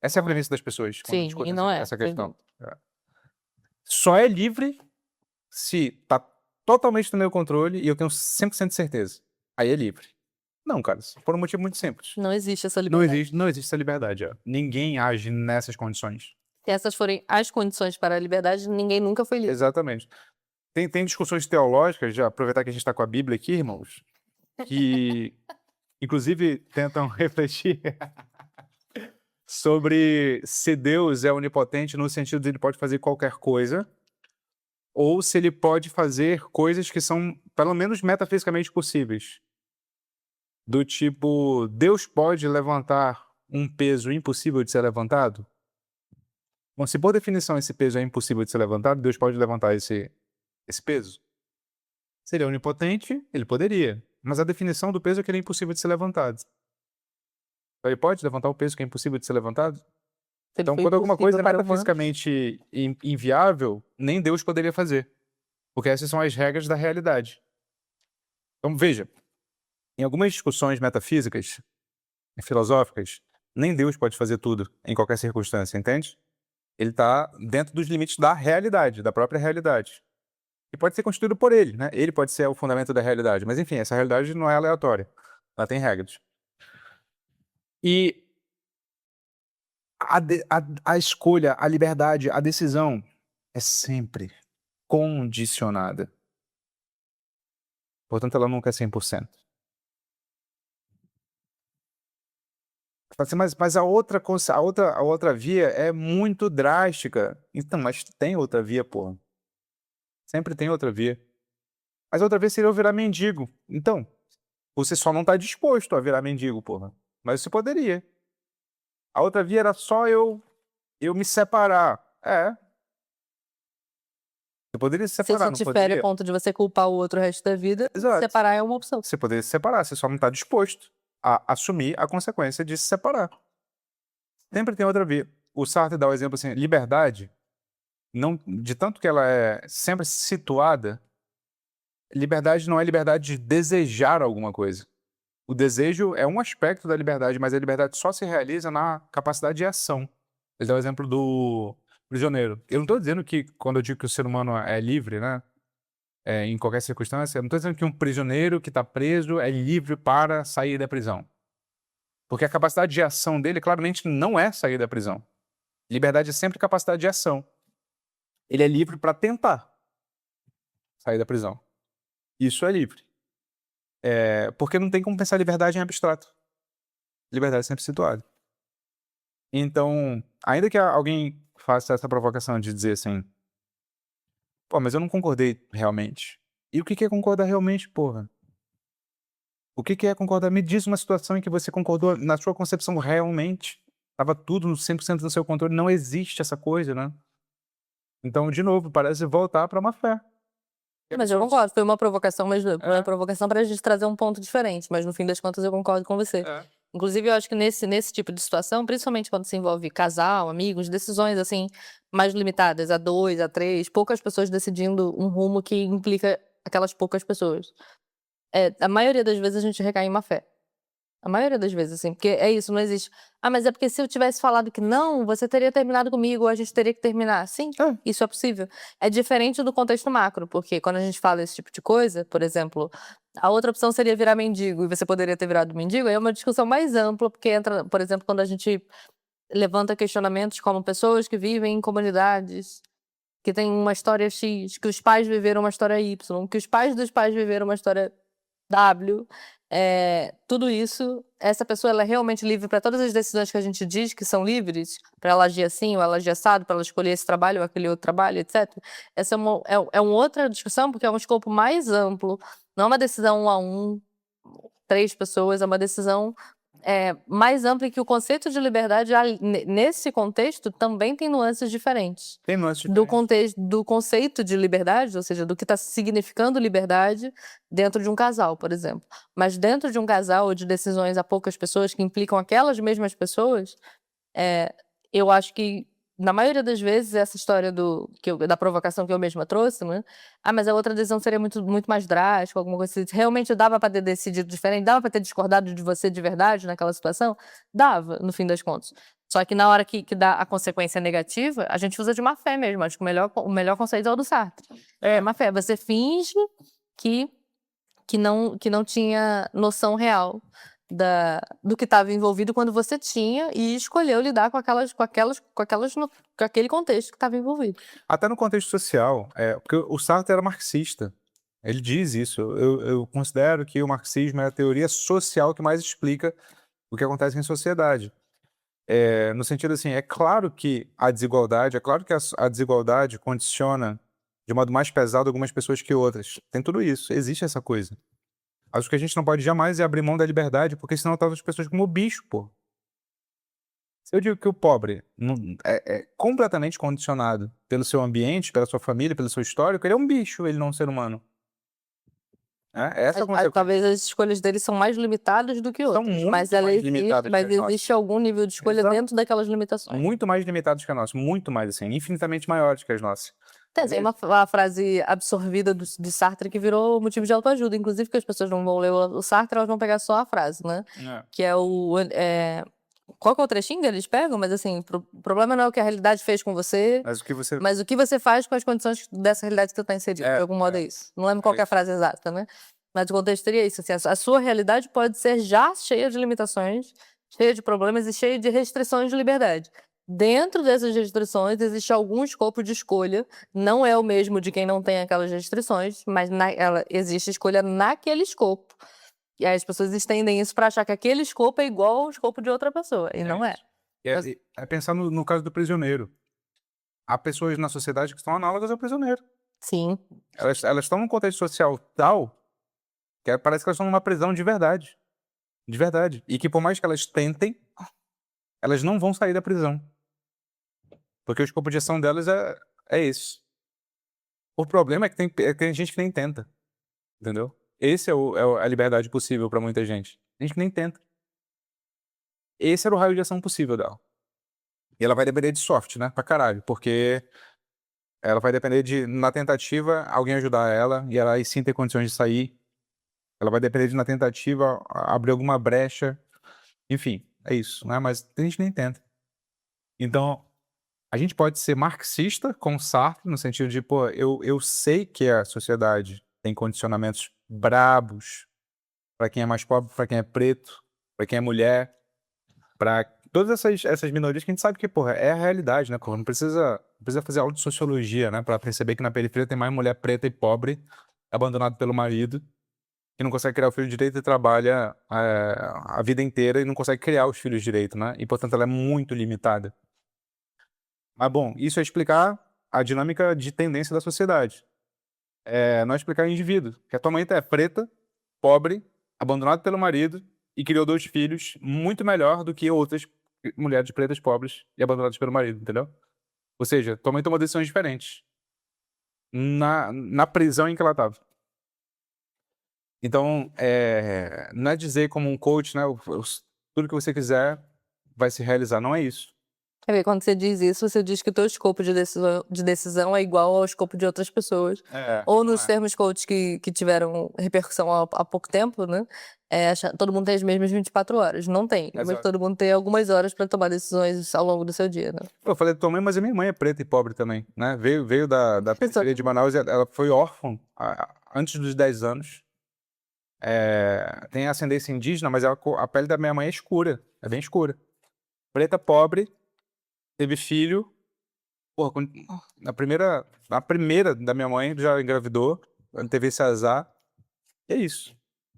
Essa é a premissa das pessoas quando Sim, discutem e não é. essa questão. Só é livre se tá totalmente no meu controle e eu tenho 100% de certeza. Aí é livre. Não, cara, por um motivo muito simples. Não existe essa Não liberdade. existe essa liberdade. Ó. Ninguém age nessas condições. Se essas forem as condições para a liberdade, ninguém nunca foi livre. Exatamente. Tem discussões teológicas, já aproveitar que a gente está com a Bíblia aqui, irmãos, que inclusive tentam refletir sobre se Deus é onipotente no sentido de ele pode fazer qualquer coisa, ou se ele pode fazer coisas que são, pelo menos, metafisicamente possíveis. Do tipo, Deus pode levantar um peso impossível de ser levantado? Bom, se por definição esse peso é impossível de ser levantado, Deus pode levantar esse peso? Seria onipotente? Ele poderia. Mas a definição do peso é que ele é impossível de ser levantado. Ele pode levantar o peso que é impossível de ser levantado? Então, quando alguma coisa é metafisicamente inviável, nem Deus poderia fazer. Porque essas são as regras da realidade. Então, veja, em algumas discussões metafísicas, filosóficas, Nem Deus pode fazer tudo em qualquer circunstância, entende? Ele está dentro dos limites da realidade, da própria realidade. E pode ser constituído por ele, né? Ele pode ser o fundamento da realidade. Mas, enfim, essa realidade não é aleatória. Ela tem regras. E a escolha, a liberdade, a decisão é sempre condicionada. Portanto, ela nunca é 100%. Assim, mas a outra via é muito drástica. Então, mas tem outra via, porra. Sempre tem outra via. Mas a outra via seria eu virar mendigo. Então, você só não tá disposto a virar mendigo, porra. Mas você poderia. A outra via era só eu me separar. É. Você poderia se Se separar, isso não te fere a poderia? ponto de você culpar o outro o resto da vida, Exato. separar é uma opção. Você poderia se separar, você só não tá disposto a assumir a consequência de se separar. Sempre tem outra via. O Sartre dá o exemplo assim, liberdade, não, de tanto que ela é sempre situada, liberdade não é liberdade de desejar alguma coisa. O desejo é um aspecto da liberdade, mas a liberdade só se realiza na capacidade de ação. Ele dá o exemplo do prisioneiro. Eu não estou dizendo que, quando eu digo que o ser humano é livre, né, em qualquer circunstância, eu não estou dizendo que um prisioneiro que está preso é livre para sair da prisão. Porque a capacidade de ação dele, claramente, não é sair da prisão. Liberdade é sempre capacidade de ação. Ele é livre para tentar sair da prisão. Isso é livre. Porque não tem como pensar liberdade em abstrato. Liberdade é sempre situada. Então, ainda que alguém faça essa provocação de dizer assim, pô, mas eu não concordei realmente. E o que é concordar realmente, porra? O que é concordar? Me diz uma situação em que você concordou na sua concepção realmente. Tava tudo no 100% do seu controle. Não existe essa coisa, né? Então, de novo, parece voltar para uma fé. Mas eu concordo, foi uma provocação, mas uma provocação pra gente trazer um ponto diferente, mas no fim das contas eu concordo com você. Inclusive, eu acho que nesse tipo de situação, principalmente quando se envolve casal, amigos, decisões assim, mais limitadas, a 2, a 3, poucas pessoas decidindo um rumo que implica aquelas poucas pessoas. A maioria das vezes a gente recai em má fé. A maioria das vezes, assim, porque é isso, não existe. Ah, mas é porque se eu tivesse falado que não, você teria terminado comigo, ou a gente teria que terminar. Sim, isso é possível. É diferente do contexto macro, porque quando a gente fala esse tipo de coisa, por exemplo, a outra opção seria virar mendigo, e você poderia ter virado mendigo, aí é uma discussão mais ampla, porque entra, por exemplo, quando a gente levanta questionamentos como pessoas que vivem em comunidades que têm uma história X, que os pais viveram uma história Y, que os pais dos pais viveram uma história W, tudo isso, essa pessoa ela é realmente livre para todas as decisões que a gente diz que são livres, para ela agir assim ou ela agir assado, para ela escolher esse trabalho ou aquele outro trabalho, etc. Essa é uma outra discussão, porque é um escopo mais amplo, não é uma decisão 1 a 1, 3 pessoas, é uma decisão mais ampla, e que o conceito de liberdade, nesse contexto, também tem nuances diferentes. Tem nuances Do conceito de liberdade, ou seja, do que está significando liberdade dentro de um casal, por exemplo. Mas dentro de um casal ou de decisões a poucas pessoas que implicam aquelas mesmas pessoas, eu acho que, na maioria das vezes, essa história da provocação que eu mesma trouxe, né? Ah, mas a outra decisão seria muito, muito mais drástica, alguma coisa assim. Realmente dava para ter decidido diferente? Dava para ter discordado de você de verdade naquela situação? Dava, no fim das contas. Só que na hora que dá a consequência negativa, a gente usa de má fé mesmo. Acho que o melhor conceito é o do Sartre. É má fé. Você finge que não tinha noção real do que estava envolvido quando você tinha, e escolheu lidar com aquele contexto que estava envolvido. Até no contexto social, porque o Sartre era marxista. Ele diz isso. Eu considero que o marxismo é a teoria social que mais explica o que acontece em sociedade. No sentido assim, é claro que a desigualdade condiciona de modo mais pesado algumas pessoas que outras. Tem tudo isso, existe essa coisa. Acho que a gente não pode jamais abrir mão da liberdade, porque senão trata as pessoas como bicho, pô. Se eu digo que o pobre é completamente condicionado pelo seu ambiente, pela sua família, pelo seu histórico, ele é um bicho, ele não é um ser humano. Essa é a consequência. Talvez as escolhas dele são mais limitadas do que São outras, muito mas mais limitadas que as nossas. existe algum nível de escolha Exato. dentro daquelas limitações. Muito mais limitadas que as nossas, muito mais, assim, infinitamente maiores que as nossas. Tem uma frase absorvida de Sartre que virou motivo de autoajuda, inclusive, que as pessoas não vão ler o Sartre, elas vão pegar só a frase, né? Que é Qual que é o trechinho que eles pegam? Mas assim, o problema não é o que a realidade fez com você, Mas o que você... mas o que você faz com as condições dessa realidade que você está inserido. De algum modo é isso. Não lembro qual que é a frase exata, né? Mas o contexto seria isso. Assim, a sua realidade pode ser já cheia de limitações, cheia de problemas e cheia de restrições de liberdade. Dentro dessas restrições existe algum escopo de escolha, não é o mesmo de quem não tem aquelas restrições, mas existe escolha naquele escopo. E aí as pessoas estendem isso para achar que aquele escopo é igual ao escopo de outra pessoa, e não é. É pensar no caso do prisioneiro. Há pessoas na sociedade que estão análogas ao prisioneiro. Sim. Elas estão num contexto social tal que parece que elas estão numa prisão de verdade. De verdade. E que por mais que elas tentem, elas não vão sair da prisão. Porque o escopo de ação delas é esse. O problema é que tem gente que nem tenta. Entendeu? Esse é a liberdade possível pra muita gente. Tem gente que nem tenta. Esse era o raio de ação possível dela. E ela vai depender de sorte, né? Pra caralho. Porque ela vai depender de, na tentativa, alguém ajudar ela e ela aí sim ter condições de sair. Ela vai depender de, na tentativa, abrir alguma brecha. Enfim, é isso, né? Mas tem gente que nem tenta. Então, a gente pode ser marxista com Sartre, no sentido de, pô, eu sei que a sociedade tem condicionamentos brabos pra quem é mais pobre, pra quem é preto, pra quem é mulher, pra todas essas minorias que a gente sabe que, porra, é a realidade, né, porra? Não precisa fazer aula de sociologia, né, pra perceber que na periferia tem mais mulher preta e pobre, abandonada pelo marido, que não consegue criar o filho direito e trabalha a vida inteira e não consegue criar os filhos direito, né? E, portanto, ela é muito limitada. Mas, bom, isso é explicar a dinâmica de tendência da sociedade. Não é explicar o indivíduo, que a tua mãe é preta, pobre, abandonada pelo marido e criou 2 filhos muito melhor do que outras mulheres pretas, pobres e abandonadas pelo marido, entendeu? Ou seja, tua mãe tomou decisões diferentes na prisão em que ela estava. Então, não é dizer como um coach, né? Tudo que você quiser vai se realizar. Não é isso. Quer ver, quando você diz isso, você diz que o teu escopo de decisão é igual ao escopo de outras pessoas. Ou nos termos coach que tiveram repercussão há pouco tempo, né? Todo mundo tem as mesmas 24 horas. Não tem. Mas Exato. todo mundo tem algumas horas para tomar decisões ao longo do seu dia, né? Eu falei da tua mãe, mas a minha mãe é preta e pobre também, né? Veio da periferia de Manaus, ela foi órfã antes dos 10 anos. Tem ascendência indígena, mas a pele da minha mãe é escura, é bem escura. Preta, pobre, teve filho. Porra, a primeira da minha mãe já engravidou, teve esse azar. É isso.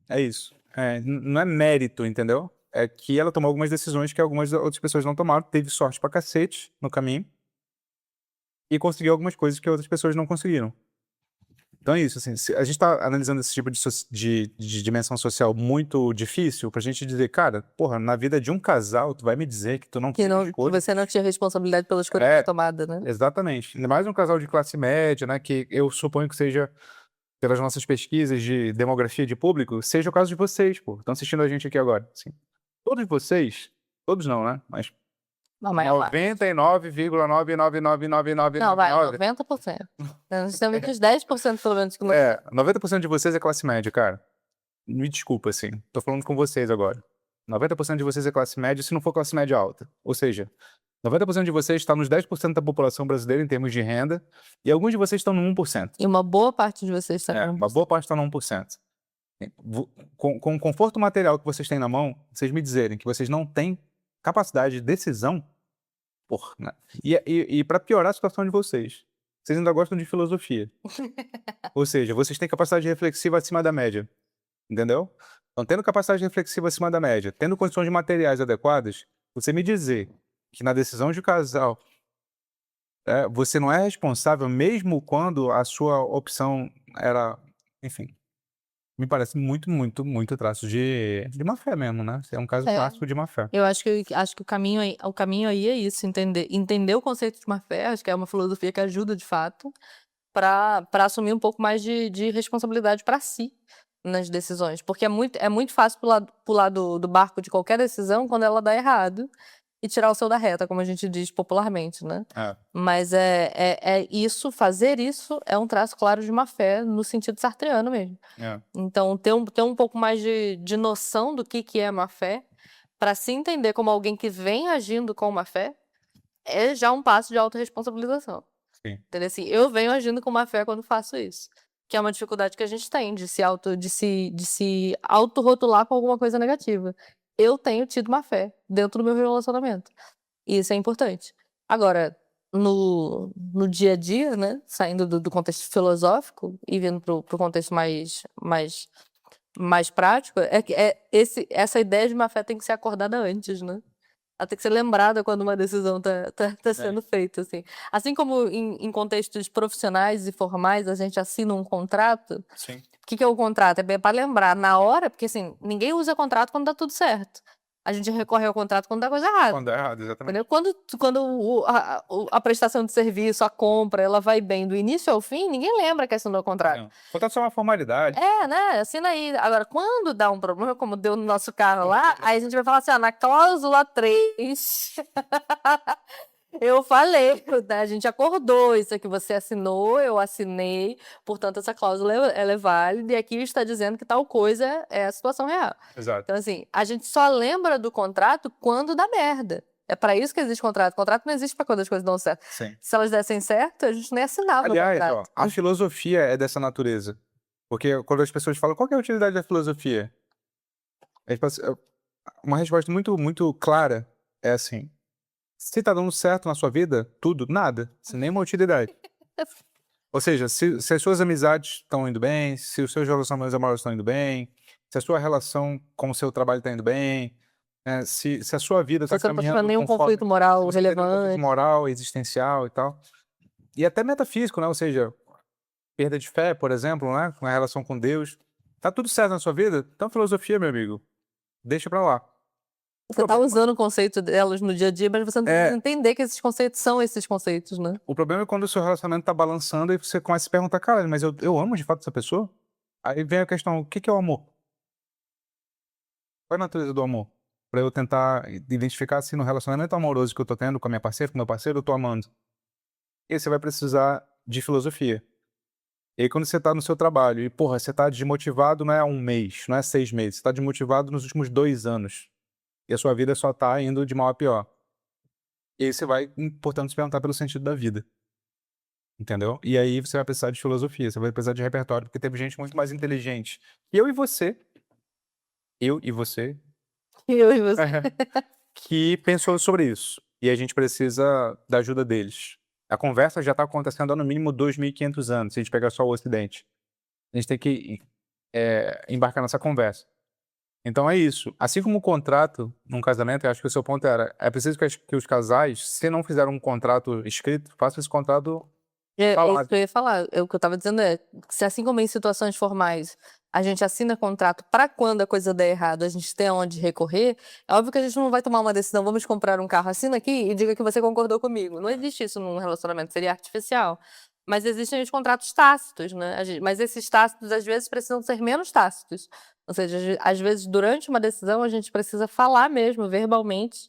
É isso. Não é mérito, entendeu? É que ela tomou algumas decisões que algumas outras pessoas não tomaram, teve sorte pra cacete no caminho e conseguiu algumas coisas que outras pessoas não conseguiram. Então é isso, assim, a gente tá analisando esse tipo de dimensão social muito difícil pra gente dizer, cara, porra, na vida de um casal, tu vai me dizer que tu não Que fez escolha? você não tinha responsabilidade pela escolha que foi tomada, né? Exatamente. Ainda mais um casal de classe média, né, que eu suponho que seja, pelas nossas pesquisas de demografia de público, seja o caso de vocês, pô, estão assistindo a gente aqui agora, assim. Todos vocês, todos não, né, mas Não, mas 99,9999999. não, vai, 90%. Nós temos aqui os 10% pelo menos que não. 90% de vocês é classe média, cara. Me desculpa, assim. Tô falando com vocês agora. 90% de vocês é classe média, se não for classe média alta. Ou seja, 90% de vocês está nos 10% da população brasileira em termos de renda, e alguns de vocês estão no 1%. E uma boa parte de vocês está Uma boa parte está no 1%. Com o conforto material que vocês têm na mão, vocês me dizerem que vocês não têm capacidade de decisão, porra, né? E para piorar a situação de vocês ainda gostam de filosofia. Ou seja, vocês têm capacidade reflexiva acima da média. Entendeu? Então, tendo capacidade reflexiva acima da média, tendo condições materiais adequadas, você me dizer que na decisão de casal você não é responsável mesmo quando a sua opção era, enfim, me parece muito, muito, muito traço de má fé mesmo, né? É um caso clássico de má fé. Eu acho que o caminho aí é isso, entender o conceito de má fé, acho que é uma filosofia que ajuda de fato para assumir um pouco mais de responsabilidade para si nas decisões, porque é muito fácil pular do barco de qualquer decisão quando ela dá errado e tirar o seu da reta, como a gente diz popularmente, né? Mas fazer isso é um traço claro de má fé no sentido sartreano mesmo. Então, ter um pouco mais de noção do que é má fé para se entender como alguém que vem agindo com má fé, é já um passo de autorresponsabilização. Sim. Entendeu? Assim, eu venho agindo com má fé quando faço isso. Que é uma dificuldade que a gente tem de se autorrotular com alguma coisa negativa. Eu tenho tido má fé dentro do meu relacionamento. E isso é importante. Agora, no dia a dia, né? Saindo do contexto filosófico e vindo pro contexto mais prático, essa ideia de má fé tem que ser acordada antes, né? Ela tem que ser lembrada quando uma decisão tá sendo feita, assim. Assim como em contextos profissionais e formais, a gente assina um contrato. Sim. O que é o contrato? É para lembrar na hora, porque assim, ninguém usa contrato quando dá tudo certo. A gente recorre ao contrato quando dá coisa errada. Quando é errado, exatamente. Entendeu? Quando a prestação de serviço, a compra, ela vai bem do início ao fim, ninguém lembra que assinou o contrato. Não. Contrato é uma formalidade. Né? Assina aí. Agora, quando dá um problema, como deu no nosso carro lá, aí a gente vai falar assim, ó, na cláusula 3, eu falei, né? A gente acordou, isso aqui você assinou, eu assinei, portanto, essa cláusula ela é válida, e aqui está dizendo que tal coisa é a situação real. Exato. Então, assim, a gente só lembra do contrato quando dá merda. É para isso que existe contrato. Contrato não existe para quando as coisas dão certo. Sim. Se elas dessem certo, a gente nem assinava o Aliás, contrato. ó, a filosofia é dessa natureza. Porque quando as pessoas falam, qual que é a utilidade da filosofia? Uma resposta muito, muito clara é assim: se tá dando certo na sua vida, tudo, nada. Sem nenhuma utilidade. Ou seja, se as suas amizades estão indo bem, se os seus relacionamentos amorosos estão indo bem, se a sua relação com o seu trabalho está indo bem, se a sua vida está Você não caminhando passa nenhum conforme... conflito moral você tem um conflito relevante. moral, existencial e tal. E até metafísico, né? Ou seja, perda de fé, por exemplo, né? Com a relação com Deus. Tá tudo certo na sua vida? Então, filosofia, meu amigo, deixa pra lá. Você tá usando o conceito delas no dia a dia, mas você não precisa entender que esses conceitos são esses conceitos, né? O problema é quando o seu relacionamento tá balançando e você começa a se perguntar, cara, mas eu amo de fato essa pessoa? Aí vem a questão, o que é o amor? Qual é a natureza do amor? Pra eu tentar identificar se no relacionamento amoroso que eu tô tendo com a minha parceira, com meu parceiro, eu tô amando. E aí você vai precisar de filosofia. E aí quando você tá no seu trabalho e, porra, você tá desmotivado não é há um mês, não é 6 meses, você tá desmotivado nos últimos 2 anos. E a sua vida só tá indo de mal a pior. E aí você vai, portanto, se perguntar pelo sentido da vida. Entendeu? E aí você vai precisar de filosofia, você vai precisar de repertório, porque teve gente muito mais inteligente que eu e você, Eu e você. que pensou sobre isso. E a gente precisa da ajuda deles. A conversa já está acontecendo há no mínimo 2.500 anos, se a gente pegar só o Ocidente. A gente tem que embarcar nessa conversa. Então é isso. Assim como o contrato num casamento, eu acho que o seu ponto era, é preciso que os casais, se não fizeram um contrato escrito, façam esse contrato É isso falado. que eu ia falar. O que eu tava dizendo é, se assim como em situações formais a gente assina contrato para quando a coisa der errado, a gente ter aonde recorrer, é óbvio que a gente não vai tomar uma decisão, vamos comprar um carro, assina aqui e diga que você concordou comigo. Não existe isso num relacionamento, seria artificial. Mas existem os contratos tácitos, né? Mas esses tácitos, às vezes, precisam ser menos tácitos. Ou seja, às vezes, durante uma decisão, a gente precisa falar mesmo, verbalmente,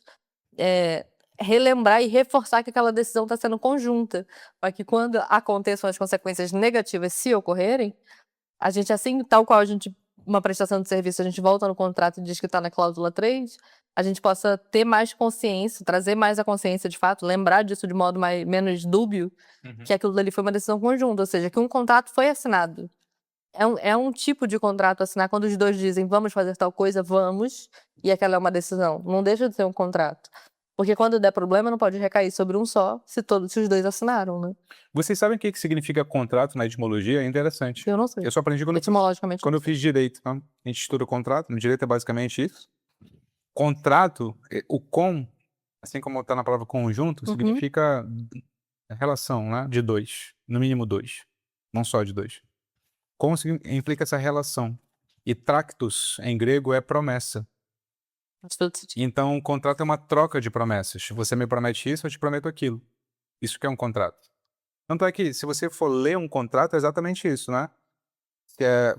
relembrar e reforçar que aquela decisão está sendo conjunta, para que quando aconteçam as consequências negativas, se ocorrerem, a gente, assim, tal qual uma prestação de serviço, a gente volta no contrato e diz que está na cláusula 3, a gente possa ter mais consciência, trazer mais a consciência de fato, lembrar disso de modo menos dúbio, que aquilo dali foi uma decisão conjunta, ou seja, que um contrato foi assinado. É um tipo de contrato assinar quando os dois dizem vamos fazer tal coisa, vamos, e aquela é uma decisão. Não deixa de ser um contrato. Porque quando der problema, não pode recair sobre um só, se os dois assinaram, né? Vocês sabem o que significa contrato na etimologia? É interessante. Eu não sei. Eu só aprendi Etimologicamente. quando eu fiz direito. Tá? A gente estuda contrato, no direito é basicamente isso. Contrato, o com, assim como está na palavra conjunto, significa relação, né? De dois, no mínimo dois, não só de dois. Com implica essa relação. E tractus, em grego, é promessa. Então, o contrato é uma troca de promessas. Você me promete isso, eu te prometo aquilo. Isso que é um contrato. Tanto é que, se você for ler um contrato, é exatamente isso, né?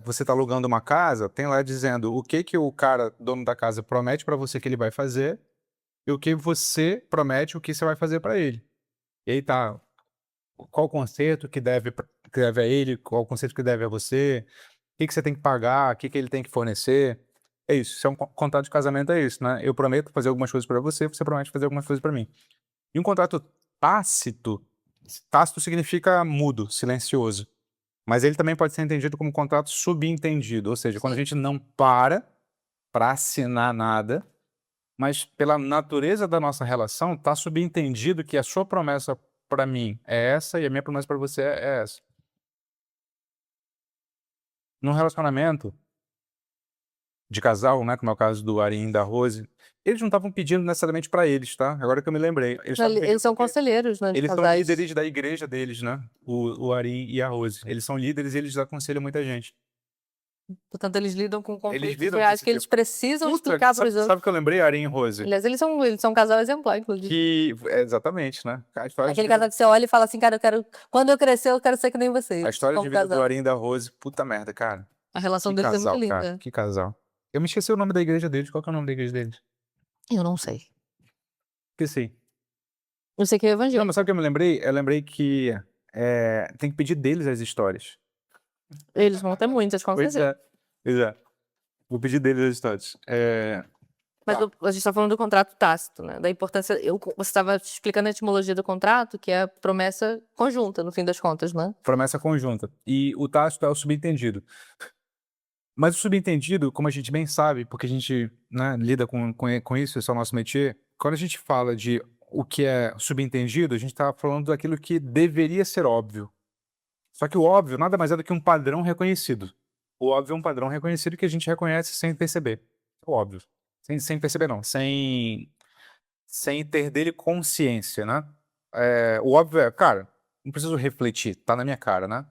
Você está alugando uma casa, tem lá dizendo o que o cara, dono da casa, promete para você que ele vai fazer e o que você promete o que você vai fazer para ele. E aí tá, qual o conserto que deve a ele, qual o conserto que deve a você, o que você tem que pagar, o que ele tem que fornecer. É isso. Se é um contrato de casamento, é isso, né? Eu prometo fazer algumas coisas pra você, você promete fazer algumas coisas pra mim. E um contrato tácito, tácito significa mudo, silencioso. Mas ele também pode ser entendido como contrato subentendido, ou seja, quando a Sim. gente não para assinar nada, mas pela natureza da nossa relação, tá subentendido que a sua promessa pra mim é essa e a minha promessa pra você é essa. Num relacionamento de casal, né, como é o caso do Arin e da Rose, eles não estavam pedindo necessariamente pra eles, tá? Agora que eu me lembrei. Eles estavam pedindo Eles são porque conselheiros, né, de eles são casais. líderes da igreja deles, né? O Arin e a Rose. Eles são líderes e eles aconselham muita gente. Portanto, eles lidam com Eles conflitos lidam com reais esse que eles tipo. precisam Puta, explicar para os sabe o outros. que eu lembrei, Arin e Rose? Aliás, eles são um casal exemplar, inclusive. Exatamente, né? A história de Aquele vida, casal que você olha e fala assim, cara, quando eu crescer, eu quero ser que nem vocês, a história de como vida do casal. Arin e da Rose, puta merda, cara. A relação Que deles é muito casal, cara. linda. Que casal. Eu me esqueci o nome da igreja deles. Qual que é o nome da igreja deles? Eu não sei. Esqueci. Eu sei que é Não, evangélico. mas sabe o que eu me lembrei? Eu lembrei que tem que pedir deles as histórias. Eles vão ter muitas, com Pois certeza. é. Pois é. Vou pedir deles as histórias. Mas Tá. a gente está falando do contrato tácito, né? Da importância. Você estava explicando a etimologia do contrato, que é a promessa conjunta, no fim das contas, né? Promessa conjunta. E o tácito é o subentendido. Mas o subentendido, como a gente bem sabe, porque a gente, né, lida com isso, esse é o nosso métier, quando a gente fala de o que é subentendido, a gente está falando daquilo que deveria ser óbvio. Só que o óbvio nada mais é do que um padrão reconhecido. O óbvio é um padrão reconhecido que a gente reconhece sem perceber. O óbvio. Sem perceber, não. Sem ter dele consciência, né? O óbvio é, cara, não preciso refletir, tá na minha cara, né?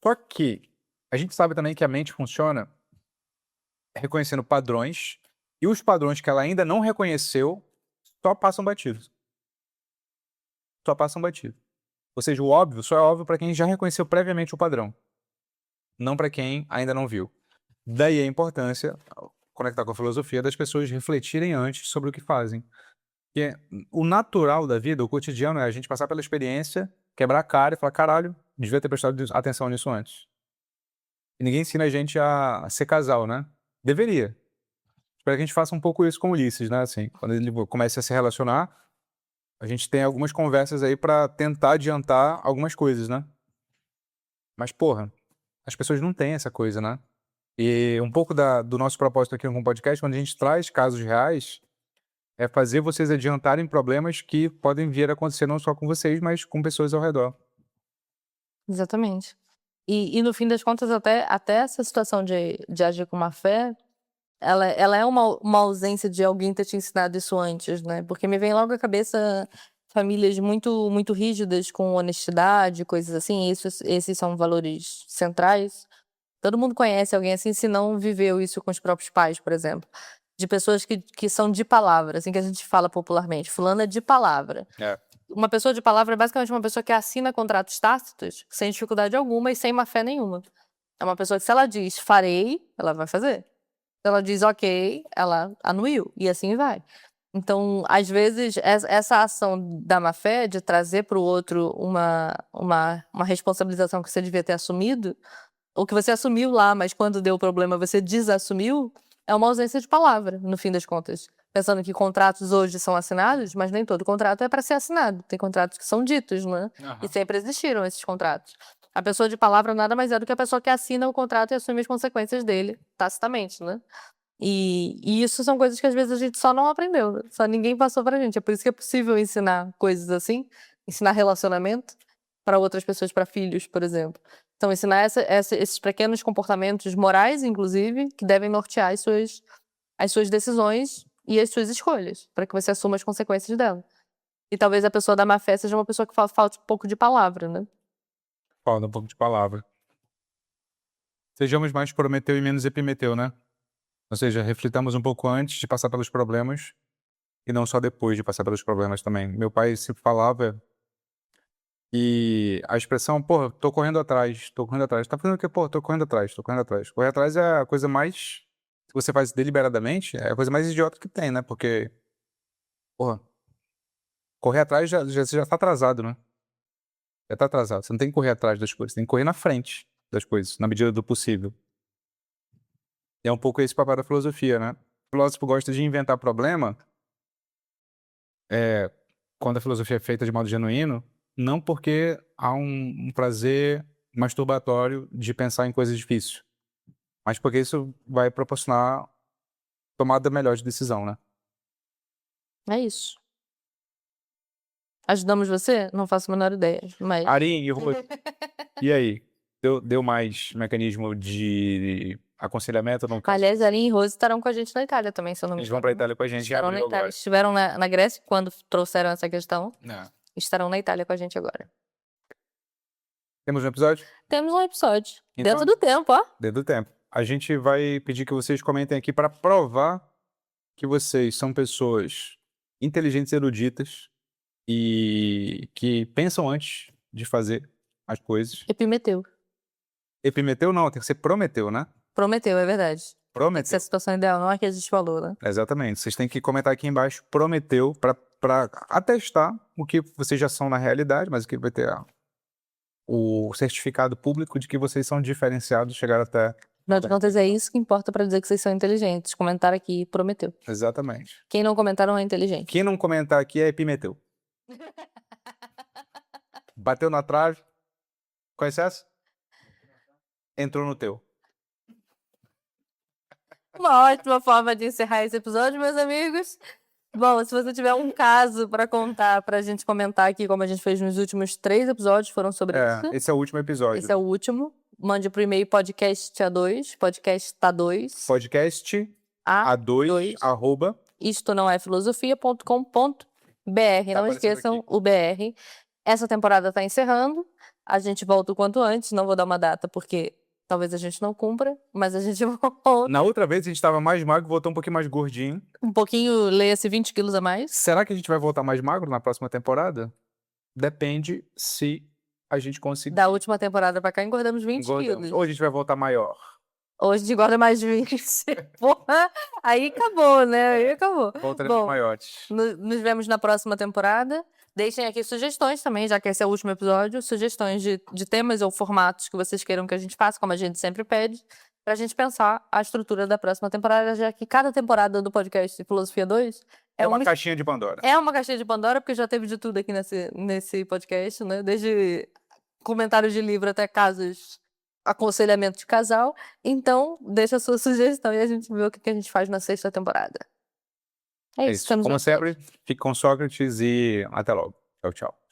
Só que a gente sabe também que a mente funciona reconhecendo padrões, e os padrões que ela ainda não reconheceu só passam batidos. Só passam batidos. Ou seja, o óbvio só é óbvio para quem já reconheceu previamente o padrão, não para quem ainda não viu. Daí a importância, conectar com a filosofia, das pessoas refletirem antes sobre o que fazem. Porque o natural da vida, o cotidiano, é a gente passar pela experiência, quebrar a cara e falar, caralho, devia ter prestado atenção nisso antes. E ninguém ensina a gente a ser casal, né? Deveria. Espero que a gente faça um pouco isso com o Ulisses, né? Assim, quando ele comece a se relacionar, a gente tem algumas conversas aí pra tentar adiantar algumas coisas, né? Mas, porra, as pessoas não têm essa coisa, né? E um pouco do nosso propósito aqui no podcast, quando a gente traz casos reais, é fazer vocês adiantarem problemas que podem vir a acontecer não só com vocês, mas com pessoas ao redor. Exatamente. E no fim das contas, até essa situação de agir com má fé, ela é uma ausência de alguém ter te ensinado isso antes, né? Porque me vem logo à cabeça famílias muito, muito rígidas com honestidade, coisas assim. Esses são valores centrais. Todo mundo conhece alguém assim, se não viveu isso com os próprios pais, por exemplo. De pessoas que são de palavra, assim que a gente fala popularmente. Fulano é de palavra. É. Uma pessoa de palavra é basicamente uma pessoa que assina contratos tácitos sem dificuldade alguma e sem má fé nenhuma. É uma pessoa que, se ela diz farei, ela vai fazer. Se ela diz ok, ela anuiu. E assim vai. Então, às vezes, essa ação da má fé, de trazer para o outro uma responsabilização que você devia ter assumido, ou que você assumiu lá, mas quando deu problema você desassumiu, é uma ausência de palavra, no fim das contas. Pensando que contratos hoje são assinados, mas nem todo contrato é para ser assinado. Tem contratos que são ditos, né? E sempre existiram esses contratos. A pessoa de palavra nada mais é do que a pessoa que assina o contrato e assume as consequências dele, tacitamente, né? E isso são coisas que às vezes a gente só não aprendeu, né? Só ninguém passou pra gente. É por isso que é possível ensinar coisas assim, ensinar relacionamento para outras pessoas, para filhos, por exemplo. Então, ensinar esses pequenos comportamentos morais, inclusive, que devem nortear as suas decisões e as suas escolhas, para que você assuma as consequências dela. E talvez a pessoa da má fé seja uma pessoa que falte um pouco de palavra, né? Falta um pouco de palavra. Sejamos mais Prometeu e menos Epimeteu, né? Ou seja, reflitamos um pouco antes de passar pelos problemas e não só depois de passar pelos problemas também. Meu pai sempre falava e a expressão, pô, tô correndo atrás, tô correndo atrás. Tá fazendo o quê? Pô, tô correndo atrás, tô correndo atrás. Correr atrás é a coisa mais, se você faz deliberadamente, é a coisa mais idiota que tem, né? Porque, porra, correr atrás você já tá atrasado, né? Já tá atrasado. Você não tem que correr atrás das coisas, você tem que correr na frente das coisas, na medida do possível. É um pouco esse papel da filosofia, né? O filósofo gosta de inventar problema, quando a filosofia é feita de modo genuíno, não porque há um prazer masturbatório de pensar em coisas difíceis, mas porque isso vai proporcionar tomada melhor de decisão, né? É isso. Ajudamos você? Não faço a menor ideia, mas... Arim e Rose, e aí? Deu mais mecanismo de aconselhamento? Não, caso. Aliás, Aline e Rose estarão com a gente na Itália também, se eu não me Eles vão engano. pra Itália com a gente, já Estarão na abriu Itália. agora. Estiveram na Grécia quando trouxeram essa questão. É. Estarão na Itália com a gente agora. Temos um episódio? Temos um episódio. Então- Dentro do tempo, ó. Dentro do tempo. A gente vai pedir que vocês comentem aqui para provar que vocês são pessoas inteligentes e eruditas e que pensam antes de fazer as coisas. Epimeteu. Epimeteu não, tem que ser prometeu, né? Prometeu, é verdade. Tem que ser Prometeu. a situação ideal, não é que a gente falou, né? Exatamente. Vocês têm que comentar aqui embaixo prometeu para atestar o que vocês já são na realidade, mas aqui vai ter o certificado público de que vocês são diferenciados, chegaram até... Afinal de contas, é isso que importa pra dizer que vocês são inteligentes. Comentar aqui, prometeu. Exatamente. Quem não comentar não é inteligente. Quem não comentar aqui é epimeteu. Bateu na trave. Conhece essa? Entrou no teu. Uma ótima forma de encerrar esse episódio, meus amigos. Bom, se você tiver um caso pra contar, pra gente comentar aqui, como a gente fez nos últimos 3 episódios, foram sobre isso. Esse é o último episódio. Esse é o último. Mande pro e-mail podcast A2, podcast Tá2, Podcast A2, A2, arroba. isto não é filosofia.com.br. Não aparecendo esqueçam aqui. o BR. Essa temporada tá encerrando. A gente volta o quanto antes. Não vou dar uma data porque talvez a gente não cumpra, mas a gente volta. Na outra vez a gente tava mais magro, voltou um pouquinho mais gordinho. Um pouquinho, leia-se 20 quilos a mais. Será que a gente vai voltar mais magro na próxima temporada? Depende se a gente conseguir. Da última temporada pra cá, engordamos 20 Engordamos. quilos. Ou a gente vai voltar maior. Hoje a gente engorda mais de 20. Porra, aí acabou, né? Aí acabou. Voltaremos Bom, maiores. nos vemos na próxima temporada. Deixem aqui sugestões também, já que esse é o último episódio, sugestões de temas ou formatos que vocês queiram que a gente faça, como a gente sempre pede, pra gente pensar a estrutura da próxima temporada, já que cada temporada do podcast Filosofia 2 É uma caixinha de Pandora. é uma caixinha de Pandora, porque já teve de tudo aqui nesse podcast, né? Desde comentários de livro até casos, aconselhamento de casal. Então, deixa a sua sugestão e a gente vê o que a gente faz na 6ª temporada. É isso. Como sempre, fique com Sócrates e até logo. Tchau, tchau.